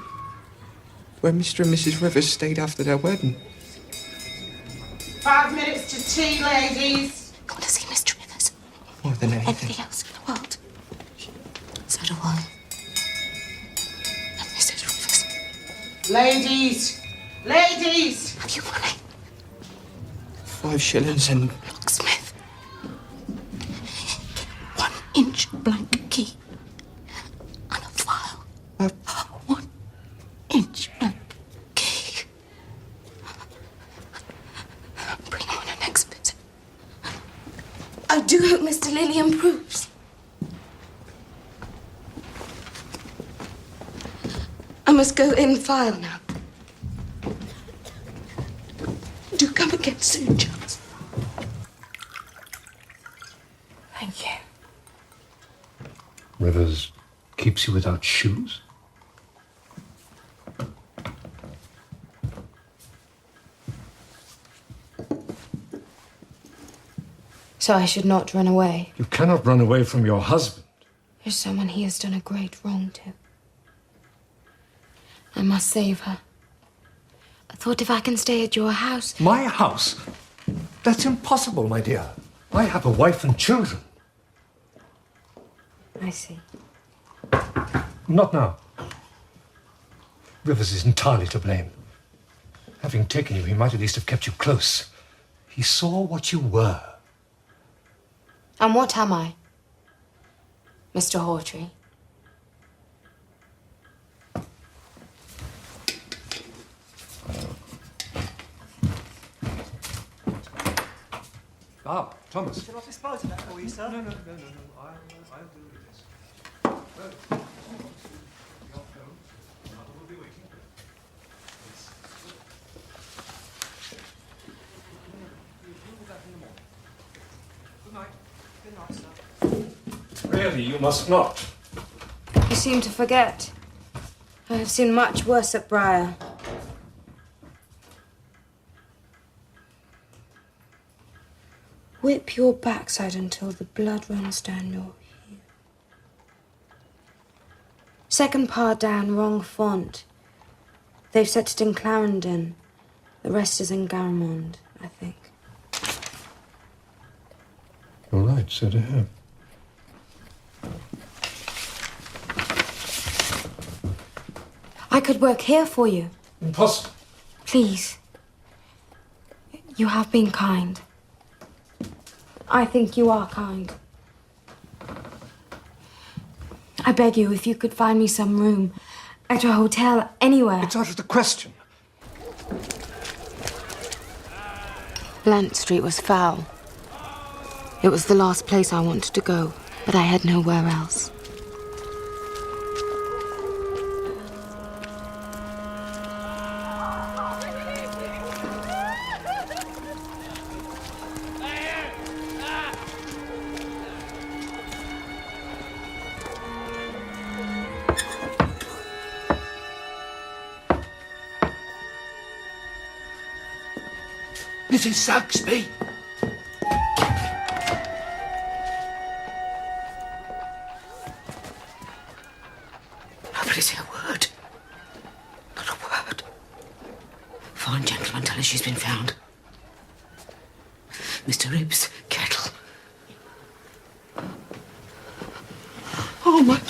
Speaker 6: Where Mr. and Mrs. Rivers stayed after their wedding.
Speaker 14: 5 minutes to tea, ladies.
Speaker 1: I want to see Mr. Rivers.
Speaker 6: More than anything.
Speaker 1: Anything else in the world. So do I. And Mrs. Rivers.
Speaker 14: Ladies! Ladies!
Speaker 1: Have you money?
Speaker 6: 5 shillings and...
Speaker 1: Locksmith. 1-inch blank key. And a file. 1-inch blank key. Bring on your next visit. I do hope Mr. Lilly improves. I must go in file now. Do come again soon, Charles. Thank you.
Speaker 12: Rivers keeps you without shoes?
Speaker 3: So I should not run away.
Speaker 12: You cannot run away from your husband.
Speaker 3: You're someone he has done a great wrong to. I must save her. I thought if I can stay at your house...
Speaker 12: My house? That's impossible, my dear. I have a wife and children.
Speaker 3: I see.
Speaker 12: Not now. Rivers is entirely to blame. Having taken you, he might at least have kept you close. He saw what you were.
Speaker 3: And what am I, Mr. Hawtrey?
Speaker 12: Ah, Thomas.
Speaker 18: Shall I dispose of that for you, sir?
Speaker 12: No. I'll do this. Well, you're home. Mother will be waiting. We'll be back in the morning. Good night.
Speaker 18: Good night, sir.
Speaker 2: Really, you must not.
Speaker 3: You seem to forget. I have seen much worse at Briar. Whip your backside until the blood runs down your heel. Second part down, wrong font. They've set it in Clarendon. The rest is in Garamond, I think.
Speaker 2: All right, so to him.
Speaker 3: I could work here for you.
Speaker 2: Impossible.
Speaker 3: Please. You have been kind. I think you are kind. I beg you, if you could find me some room at a hotel, anywhere.
Speaker 12: It's out of the question.
Speaker 3: Blunt Street was foul. It was the last place I wanted to go, but I had nowhere else.
Speaker 12: Mrs. Saxby!
Speaker 11: Nobody's heard a word. Not a word. Fine gentleman tell her she's been found. Mr. Ribbs, kettle. Oh, my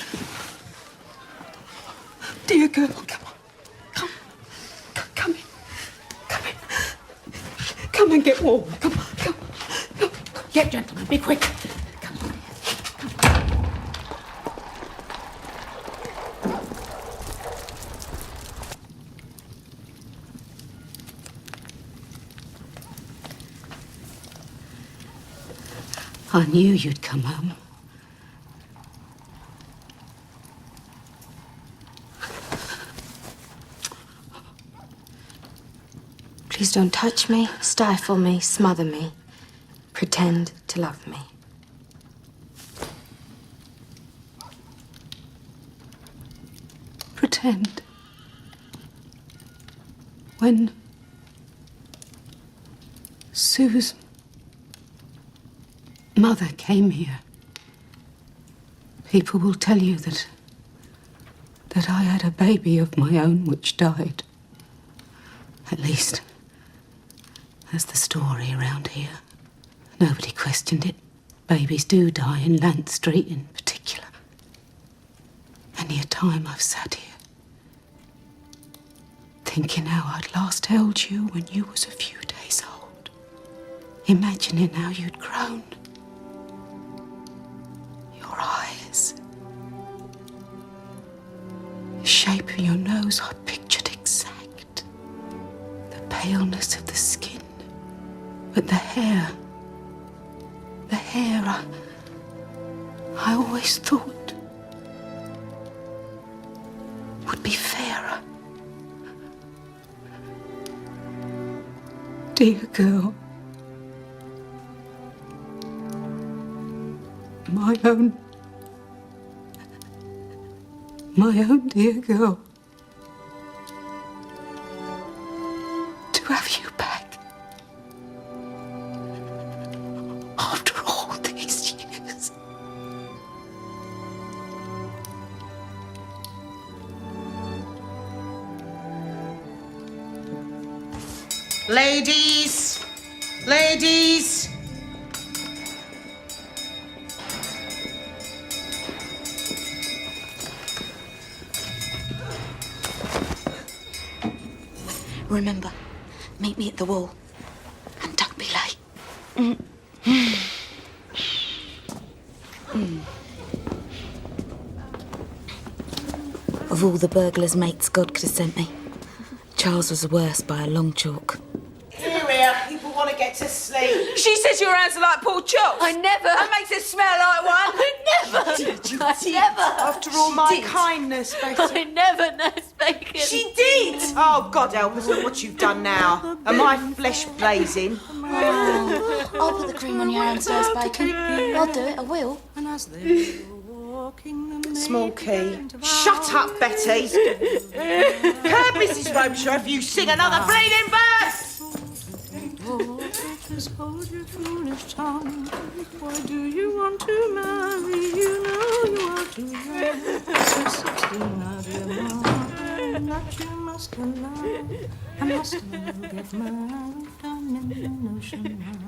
Speaker 11: dear girl, come on. Come in. Come in. Come and get warm. Come on, come. Yeah, gentlemen, be quick. I knew you'd come home.
Speaker 3: Please don't touch me, stifle me, smother me. Pretend to love me.
Speaker 11: Pretend. When Sue's mother came here, people will tell you that I had a baby of my own which died. At least, that's the story around here. Nobody questioned it. Babies do die in Lant Street in particular. Many a time I've sat here, thinking how I'd last held you when you was a few days old. Imagining how you'd grown. Your eyes. The shape of your nose I pictured exact. The paleness of the skin. But the hair, I always thought would be fairer. Dear girl, my own dear girl, to have you back after all these years.
Speaker 14: Ladies! Ladies!
Speaker 8: Remember, meet me at the wall. And don't be late. Of all the burglars' mates God could have sent me, Charles was the worst by a long chalk.
Speaker 14: Here, people want to get to sleep.
Speaker 9: She says your hands are like Paul chops.
Speaker 15: I never.
Speaker 9: That makes it smell like one.
Speaker 15: I never. I never.
Speaker 14: After all
Speaker 15: She
Speaker 14: my
Speaker 15: did.
Speaker 14: kindness, Betty.
Speaker 15: I never nursed bacon.
Speaker 14: She did! Oh, God help us, look what you've done now. Am I flesh blazing?
Speaker 8: I'll put the cream on your hands first, Bacon. I'll do it, I will.
Speaker 14: Small key. Shut up, Betty. Curb Mrs. Frobisher if you sing another bleeding verse!
Speaker 15: Just hold your foolish tongue. Why do you want to marry? You know you are too young. You're 16 out of your mind. That you must allow. I must never get married down in the ocean now.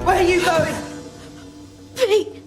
Speaker 14: Where are you going?
Speaker 8: Pete!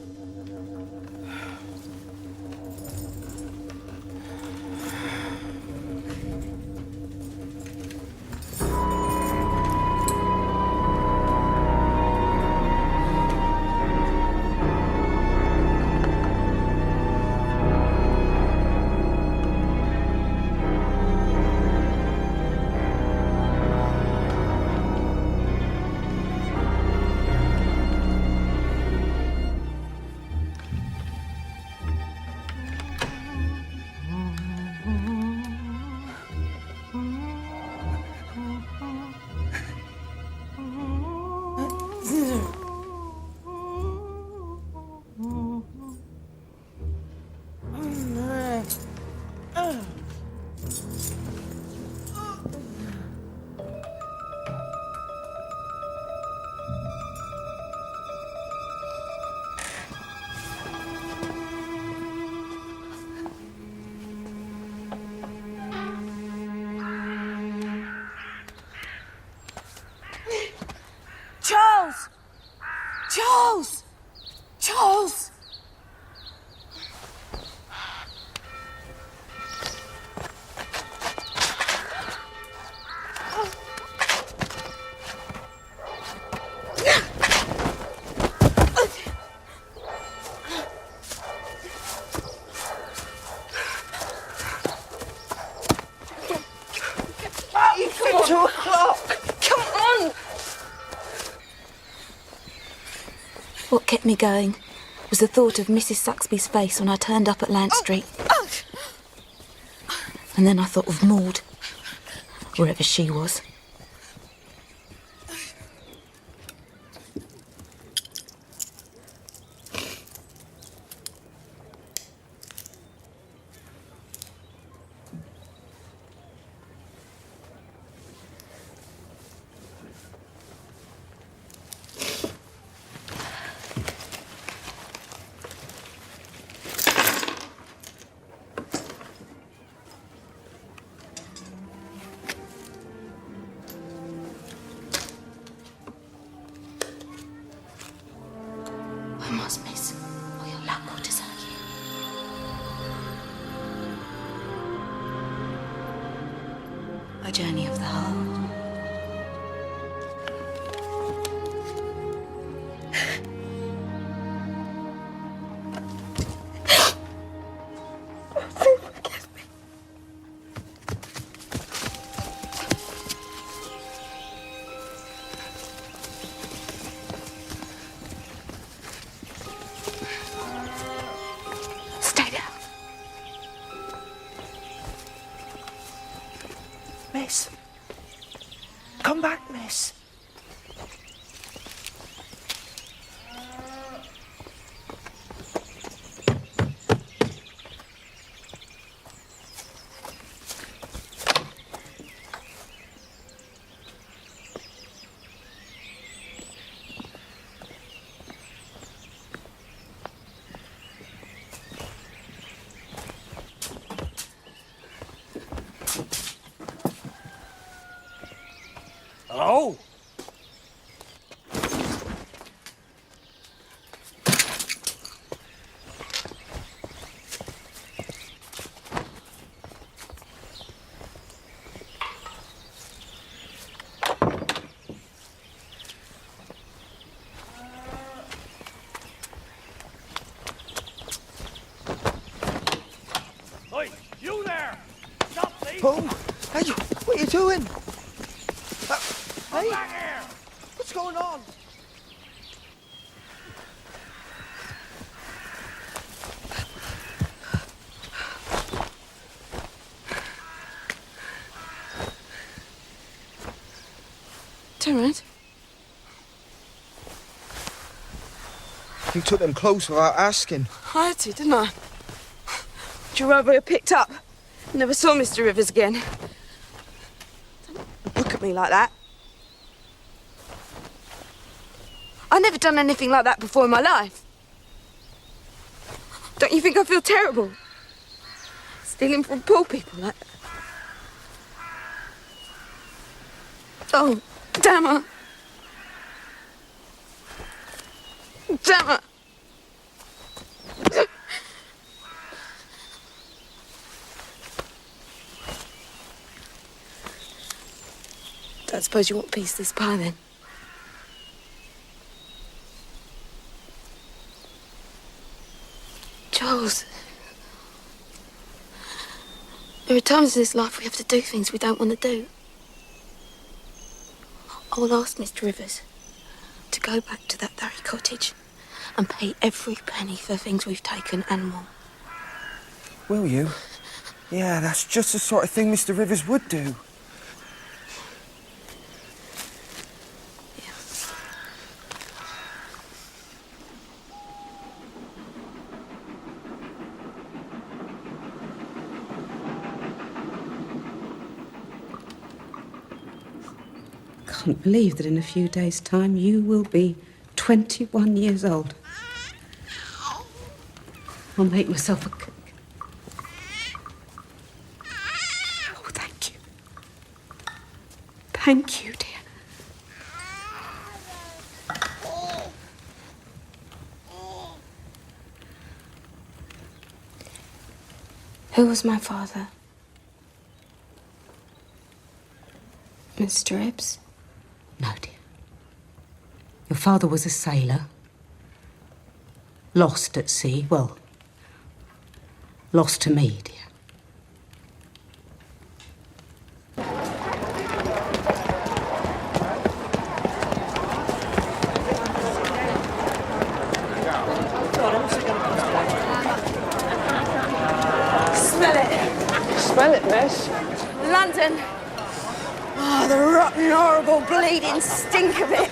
Speaker 9: Charles! Charles! Charles!
Speaker 14: It's 2 o'clock.
Speaker 9: Come on!
Speaker 8: What kept me going was the thought of Mrs. Saxby's face when I turned up at Lant Street. And then I thought of Maud, wherever she was. I must miss, or your luck will desert you. A journey of the heart.
Speaker 6: Miss. Come back, miss.
Speaker 12: Hello? Hey, you there! Stop, please!
Speaker 6: Oh, hey, what are you doing?
Speaker 12: Come back here!
Speaker 6: What's going on?
Speaker 9: Turn around.
Speaker 6: You took them clothes without asking.
Speaker 9: I had to, didn't I? Drove over here, picked up. Never saw Mr. Rivers again. Don't look at me like that. I've never done anything like that before in my life. Don't you think I feel terrible? Stealing from poor people like that. Oh, damn her. Damn her. Don't suppose you want a piece of this pie, then? Charles, there are times in this life we have to do things we don't want to do. I will ask Mr. Rivers to go back to that very cottage and pay every penny for things we've taken and more.
Speaker 6: Will you? Yeah, that's just the sort of thing Mr. Rivers would do.
Speaker 11: I can't believe that in a few days' time you will be 21 years old. I'll make myself a cake. Oh, thank you. Thank you, dear.
Speaker 3: Who was my father? Mr. Ibbs?
Speaker 11: No, dear. Your father was a sailor. Lost at sea. Well, lost to me, dear.
Speaker 9: Smell it.
Speaker 6: Smell it, miss.
Speaker 9: London. Oh, the rotten, horrible, bleeding stink of it.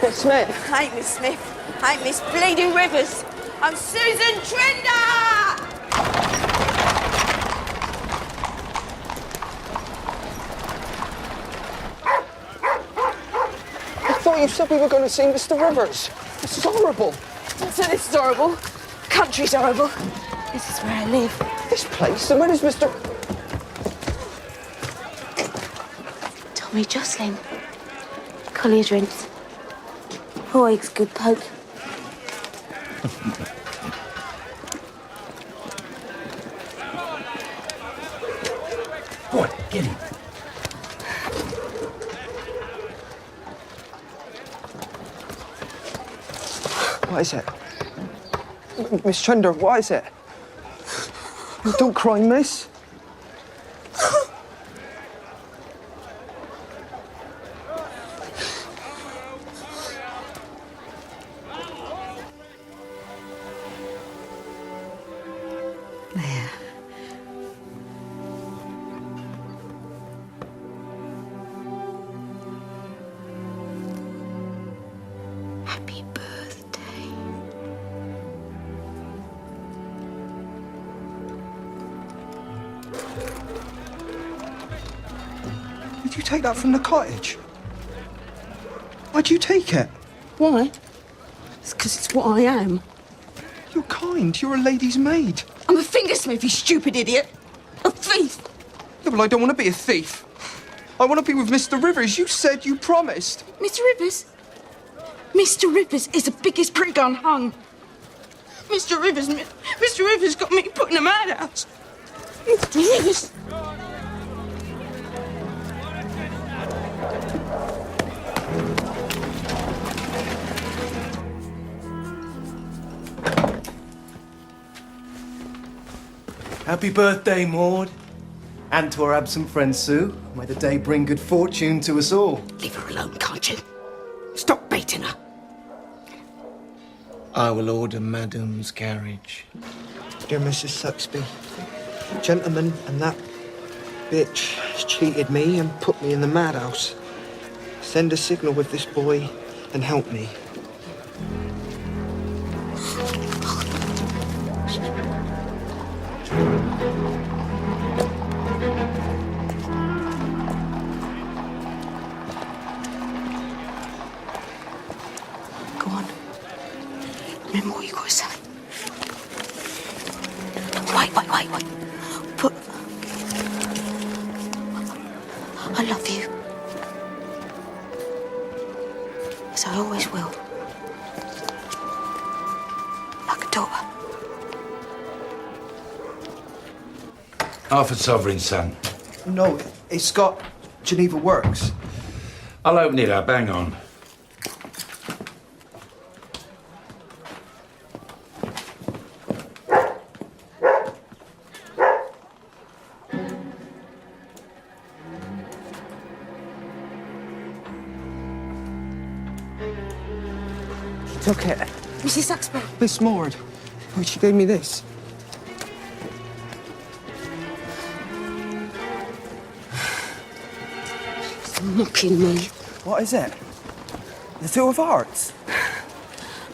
Speaker 6: Miss Smith.
Speaker 9: I ain't Miss Smith. I ain't Miss Bleeding Rivers. I'm Susan Trinder!
Speaker 6: I thought you said we were going to see Mr. Rivers. This is horrible.
Speaker 9: So this is horrible. Country's horrible. This is where I live.
Speaker 6: This place? And where is Mr...
Speaker 3: Tommy Jocelyn. Collier drinks. Always good poke.
Speaker 12: Boy, get him.
Speaker 6: What is it? Miss Trinder, what is it? Don't cry, miss.
Speaker 11: There.
Speaker 6: Did you take that from the cottage? Why'd you take it?
Speaker 11: Why? It's because it's what I am.
Speaker 6: You're kind. You're a lady's maid.
Speaker 11: I'm a fingersmith, you stupid idiot. A thief.
Speaker 6: Yeah, well, I don't want to be a thief. I want to be with Mr. Rivers. You said you promised.
Speaker 11: Mr. Rivers? Mr. Rivers is the biggest prig unhung. Mr. Rivers got me put in a madhouse. Mr. Rivers.
Speaker 13: Happy birthday, Maud. And to our absent friend Sue. May the day bring good fortune to us all.
Speaker 11: Leave her alone, can't you? Stop baiting her.
Speaker 6: I will order Madam's carriage. Dear Mrs. Saxby, gentleman and that bitch has cheated me and put me in the madhouse. Send a signal with this boy and help me.
Speaker 11: Go on. Remember what you got to say. Wait. Put... I love you. As I always will. Like a daughter.
Speaker 12: Half a sovereign, son.
Speaker 6: No, it's got Geneva Works.
Speaker 12: I'll open it up, hang on.
Speaker 6: Took it.
Speaker 11: Mrs. Saxby.
Speaker 6: Miss Maud. Oh, she gave me this.
Speaker 11: She's mocking me.
Speaker 6: What is it? The Two of Hearts?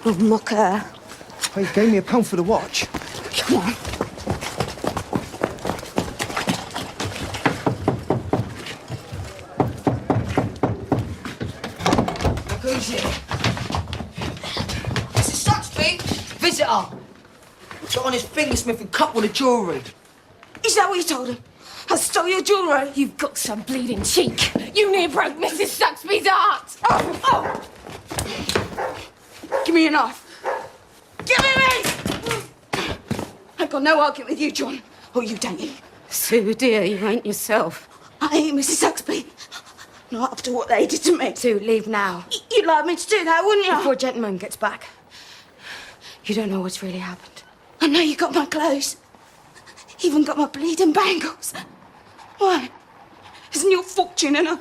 Speaker 11: I'll mock her.
Speaker 6: Oh, you gave me £1 for the watch.
Speaker 11: Come on.
Speaker 14: Who's it? Mrs. Saxby? Visitor. Got on his fingersmith and cut with the jewellery.
Speaker 11: Is that what you told him? I stole your jewellery?
Speaker 17: You've got some bleeding cheek. You near broke Mrs. Saxby's heart.
Speaker 11: Oh! Give me your knife. Give it me! I've got no argument with you, John. Or you, Danny.
Speaker 17: Sue, dear, you ain't yourself.
Speaker 11: I ain't Mrs. Saxby. Not after what they did to me.
Speaker 3: Sue, leave now.
Speaker 11: You'd like me to do that, wouldn't you?
Speaker 3: Before gentleman gets back. You don't know what's really happened.
Speaker 11: I know you got my clothes. Even got my bleeding bangles. Why? Isn't your fortune enough?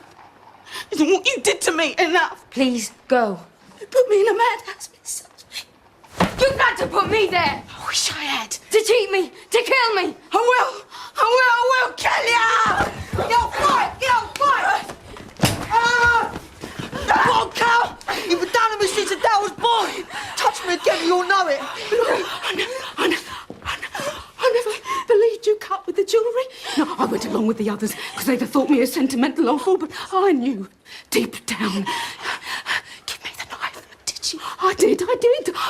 Speaker 11: Isn't what you did to me enough?
Speaker 3: Please, go.
Speaker 11: You put me in a madhouse, Mrs. Saxby.
Speaker 17: You had to put me there.
Speaker 11: I wish I had.
Speaker 17: To cheat me, to kill me.
Speaker 11: I will kill you! You'll fight!
Speaker 14: What a cow! You've been down to me since the day I was born. Touch me again, you'll know it.
Speaker 11: I never believed you cut with the jewellery. No, I went along with the others because they'd have thought me a sentimental old fool, but I knew deep down. Give me the knife. Did you? I did.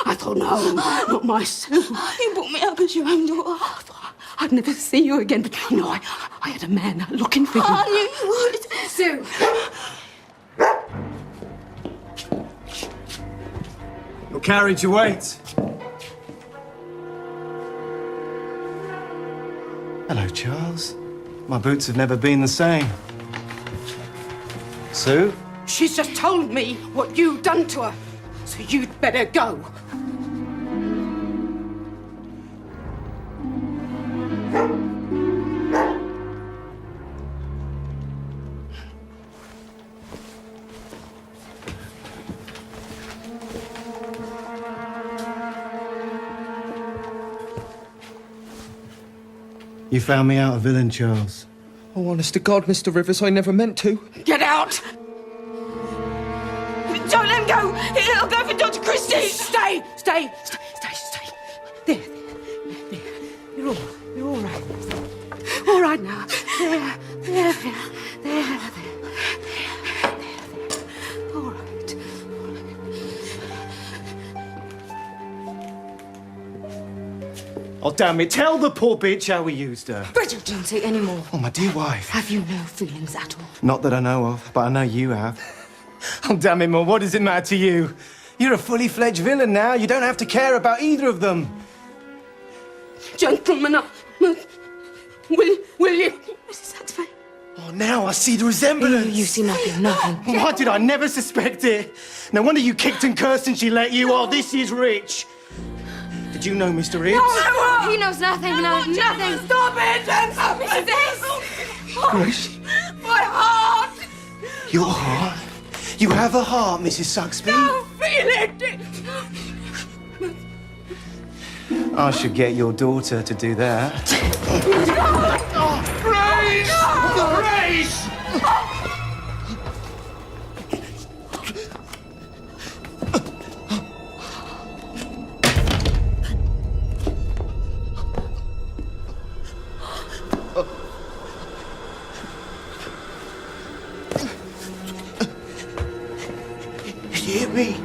Speaker 11: I thought, no, not my Sue. You brought me up as your own daughter. I thought I'd never see you again, but no, I had a man looking for you.
Speaker 17: I knew you would. Sue.
Speaker 13: Your carriage awaits. Hello, Charles. My boots have never been the same. Sue?
Speaker 11: She's just told me what you've done to her, so you'd better go.
Speaker 13: You found me out a villain, Charles.
Speaker 6: Oh, honest to God, Mr. Rivers, I never meant to.
Speaker 11: Get out! Don't let him go! He'll go for Dr. Christie! Stay! There. You're all right. All right. right now. There. All right.
Speaker 13: Oh, damn it. Tell the poor bitch how we used her.
Speaker 17: Bridget, don't say any more.
Speaker 13: Oh, my dear wife.
Speaker 17: Have you no feelings at all?
Speaker 13: Not that I know of, but I know you have. Oh, damn it, Mum. What does it matter to you? You're a fully fledged villain now. You don't have to care about either of them.
Speaker 11: Gentlemen, will you? Mrs. Saxby.
Speaker 13: Oh, now I see the resemblance.
Speaker 17: You see nothing.
Speaker 13: Why did I never suspect it? No wonder you kicked and cursed and she let you. Oh, this is rich. Did you know Mr. Reeves?
Speaker 17: He knows nothing. No, nothing.
Speaker 11: Stop it!
Speaker 17: Mrs. X!
Speaker 13: Grace.
Speaker 11: My heart!
Speaker 13: Your heart? You have a heart, Mrs. Saxby.
Speaker 11: I feel it!
Speaker 13: I should get your daughter to do that.
Speaker 11: Grace!
Speaker 13: Grace! Hear me?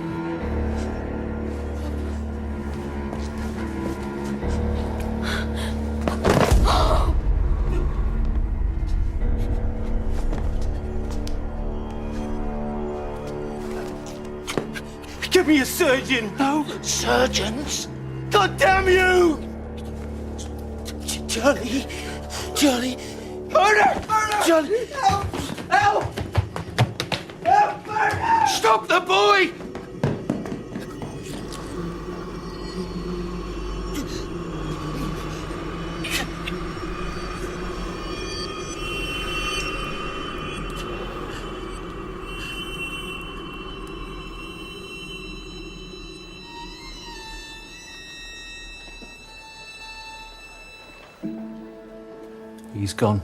Speaker 13: Give me a surgeon! No surgeons! God damn you! Charlie! Charlie! Murder! Charlie! Help! Help! Help! Murder! Stop the boy!
Speaker 12: He's gone.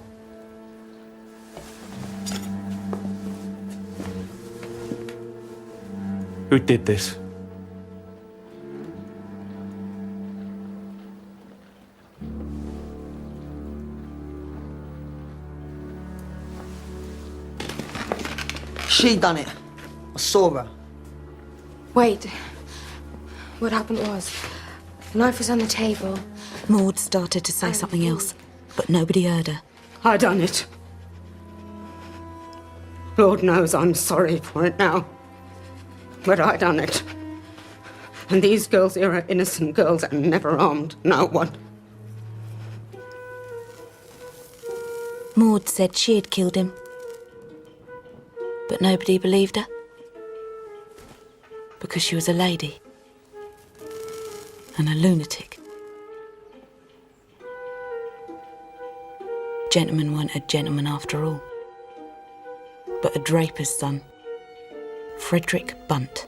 Speaker 12: Who did this?
Speaker 14: She done it. I saw her.
Speaker 3: Wait. What happened was, the knife was on the table.
Speaker 8: Maud started to say something else, but nobody heard her.
Speaker 11: I done it. Lord knows I'm sorry for it now. But I done it. And these girls here are innocent girls and never harmed no one.
Speaker 8: Maud said she had killed him, but nobody believed her. Because she was a lady. And a lunatic. Gentlemen weren't a gentleman after all, but a draper's son, Frederick Bunt.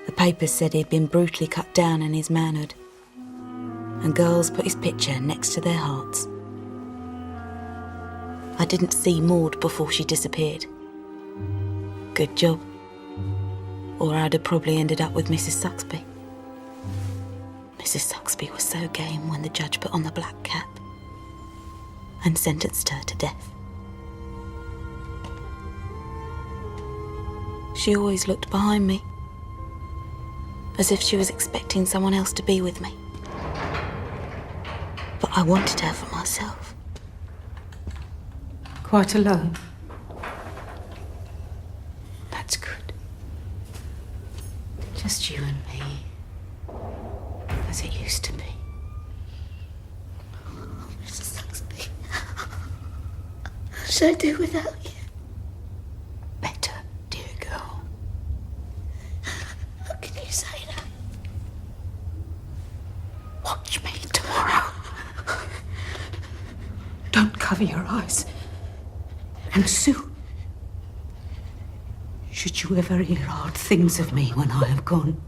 Speaker 8: The papers said he'd been brutally cut down in his manhood, and girls put his picture next to their hearts. I didn't see Maud before she disappeared. Good job. Or I'd have probably ended up with Mrs. Saxby. Mrs. Saxby was so game when the judge put on the black cap and sentenced her to death. She always looked behind me, as if she was expecting someone else to be with me. But I wanted her for myself.
Speaker 11: Quite alone. That's good. Just you and me, as it used to be.
Speaker 8: Mrs. Saxby, what should I do without you?
Speaker 11: Better, dear girl.
Speaker 8: How can you say that?
Speaker 11: Watch me tomorrow. Don't cover your eyes. And Sue, should you ever hear hard things of me when I have gone,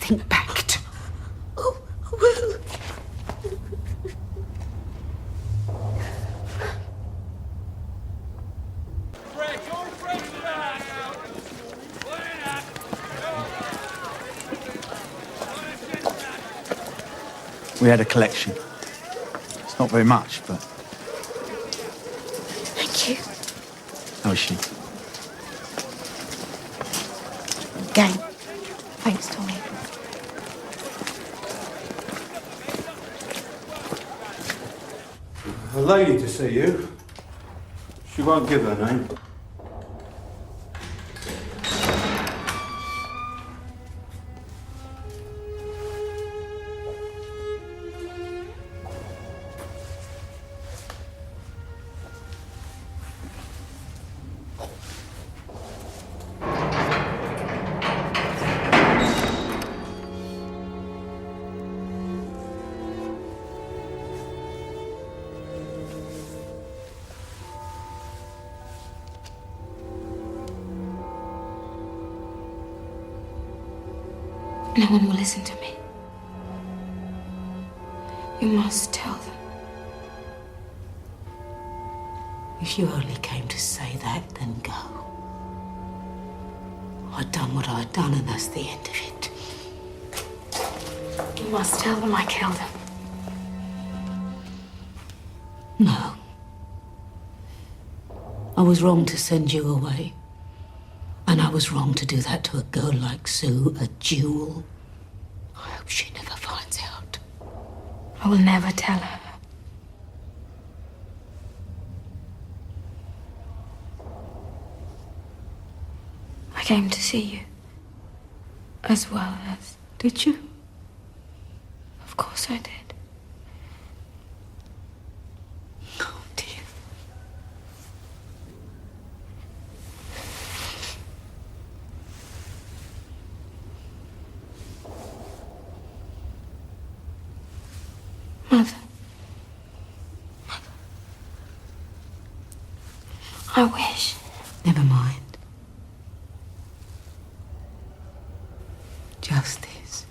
Speaker 11: think back to...
Speaker 8: Oh, I will.
Speaker 19: We had a collection. It's not very much, but...
Speaker 8: Thank you.
Speaker 19: How is she?
Speaker 8: Again. Thanks, Tommy.
Speaker 19: A lady to see you. She won't give her name.
Speaker 8: No one will listen to me. You must tell them.
Speaker 11: If you only came to say that, then go. I'd done what I'd done, and that's the end of it.
Speaker 8: You must tell them I killed him.
Speaker 11: No. I was wrong to send you away. And I was wrong to do that to a girl like Sue, a jewel. I hope she never finds out.
Speaker 8: I will never tell her. I came to see you. As well as...
Speaker 11: Did you?
Speaker 8: Of course I did.
Speaker 11: Oh, dear.
Speaker 8: Mother. I wish.
Speaker 11: Never mind. Just this.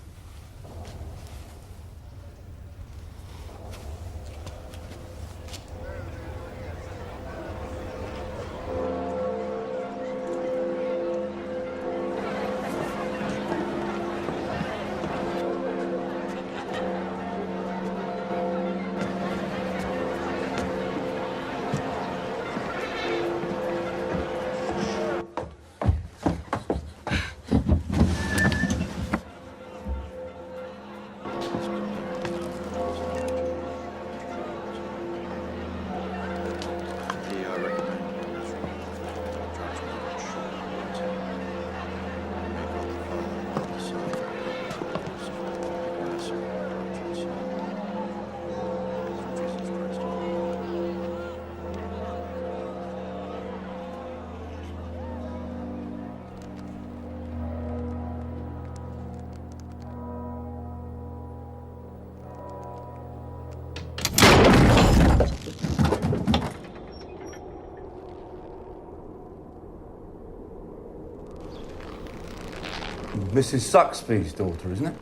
Speaker 12: Mrs. Suxby's daughter, isn't it?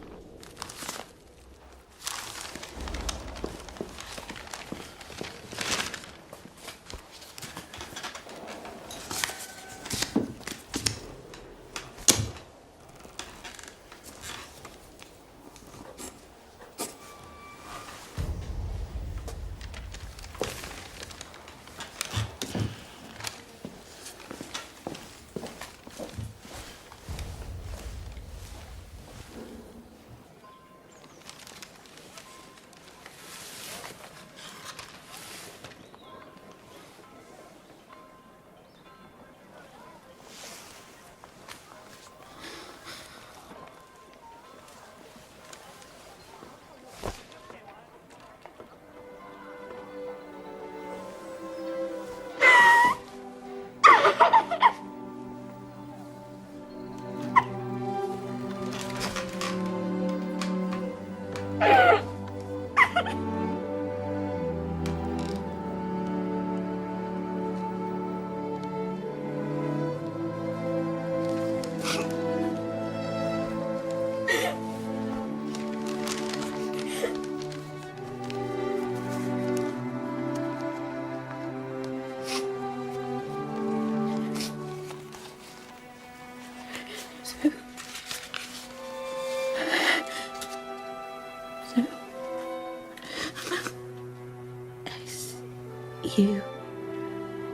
Speaker 8: You.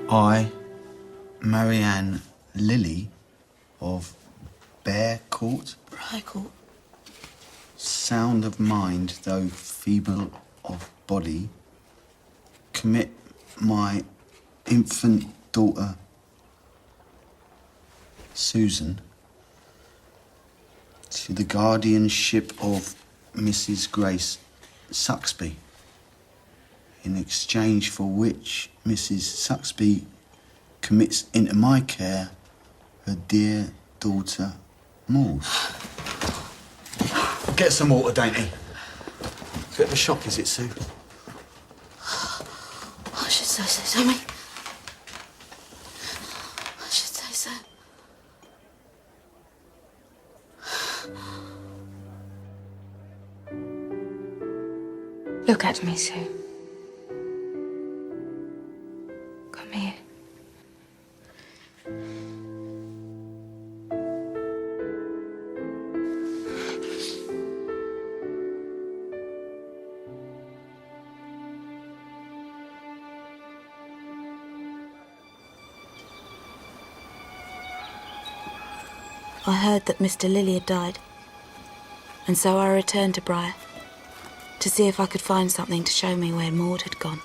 Speaker 20: I, Marianne Lilly of Bear Court,
Speaker 8: Briar Court.
Speaker 20: sound of mind though feeble of body, commit my infant daughter Susan to the guardianship of Mrs. Grace Suxby, in exchange for which Mrs. Suxby commits into my care her dear daughter Maud. Get some water, Dainty. Bit of a shock, is it, Sue?
Speaker 8: I should say so, Tommy. I should say so.
Speaker 3: Look at me, Sue. Come here.
Speaker 8: I heard that Mr. Lilly had died, and so I returned to Briar to see if I could find something to show me where Maud had gone.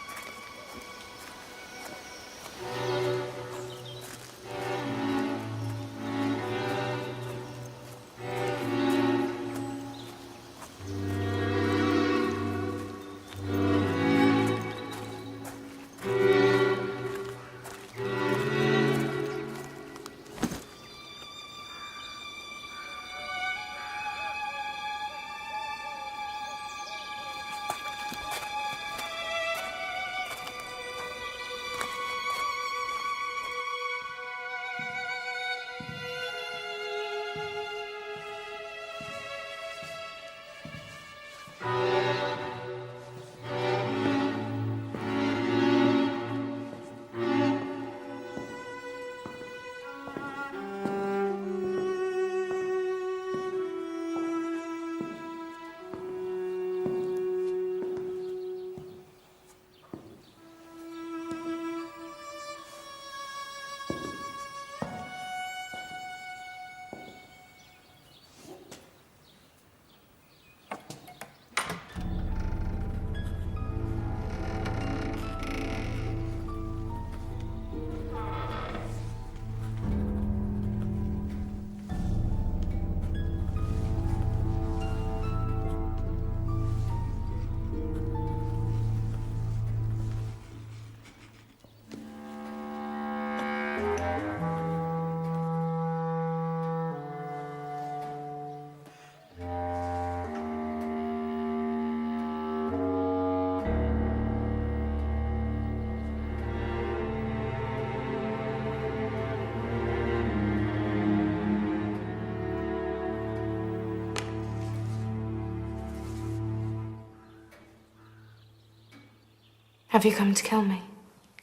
Speaker 3: Have you come to kill me?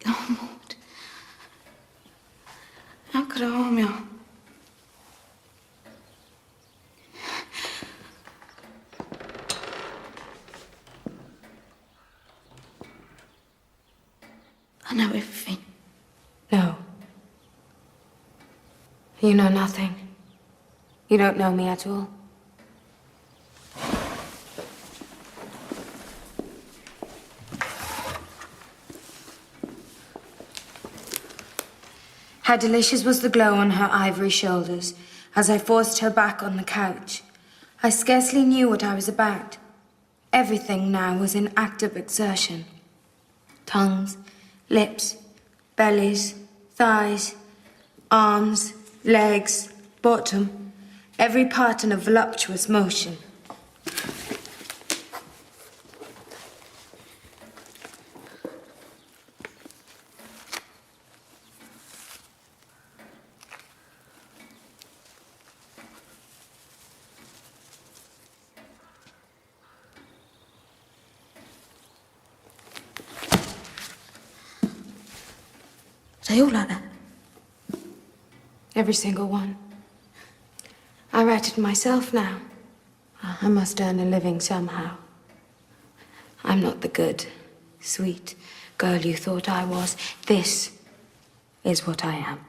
Speaker 8: Oh, Maud. How could I harm you? I know everything.
Speaker 3: No. You know nothing. You don't know me at all. How delicious was the glow on her ivory shoulders as I forced her back on the couch. I scarcely knew what I was about. Everything now was in active exertion. Tongues, lips, bellies, thighs, arms, legs, bottom, every part in a voluptuous motion.
Speaker 8: They all like that?
Speaker 3: Every single one. I write it myself now. I must earn a living somehow. I'm not the good, sweet,
Speaker 1: girl you thought I was. This is what I am.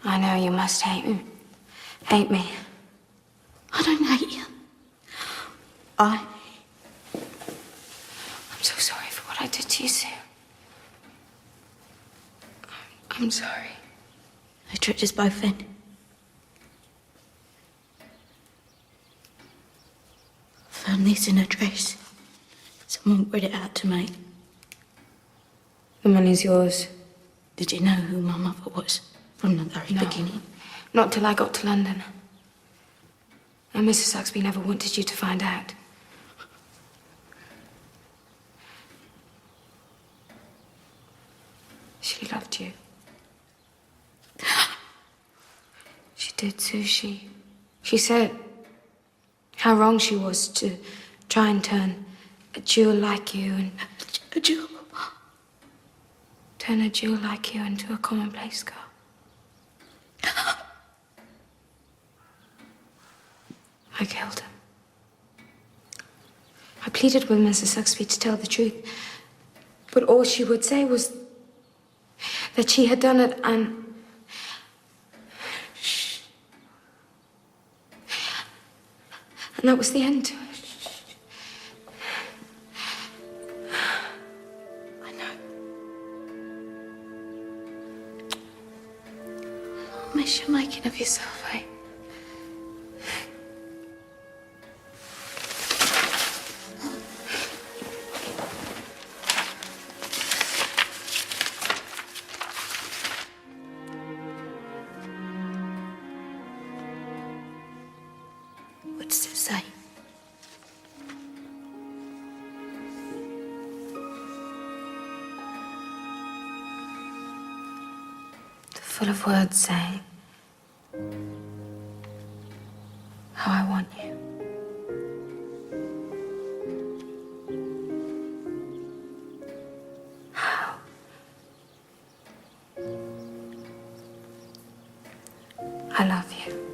Speaker 1: I know you must hate me. Hate me.
Speaker 8: I don't hate you.
Speaker 1: I'm so sorry for what I did to you, Sue. I'm sorry.
Speaker 8: I tricked us both in. Found this in a dress. Someone read it out to me.
Speaker 1: The money's yours.
Speaker 8: Did you know who my mother was from the very beginning?
Speaker 1: Not till I got to London. And Mrs. Saxby never wanted you to find out. She loved you. She did, Sue. She said how wrong she was to try and turn a jewel like you and...
Speaker 8: A jewel?
Speaker 1: Turn a jewel like you into a commonplace girl. I killed him. I pleaded with Mrs. Saxby to tell the truth, but all she would say was that she had done it and that was the end to it.
Speaker 8: I know. What mess you're making of yourself, eh? What does it say?
Speaker 1: Full of words saying how I want you. How I love you.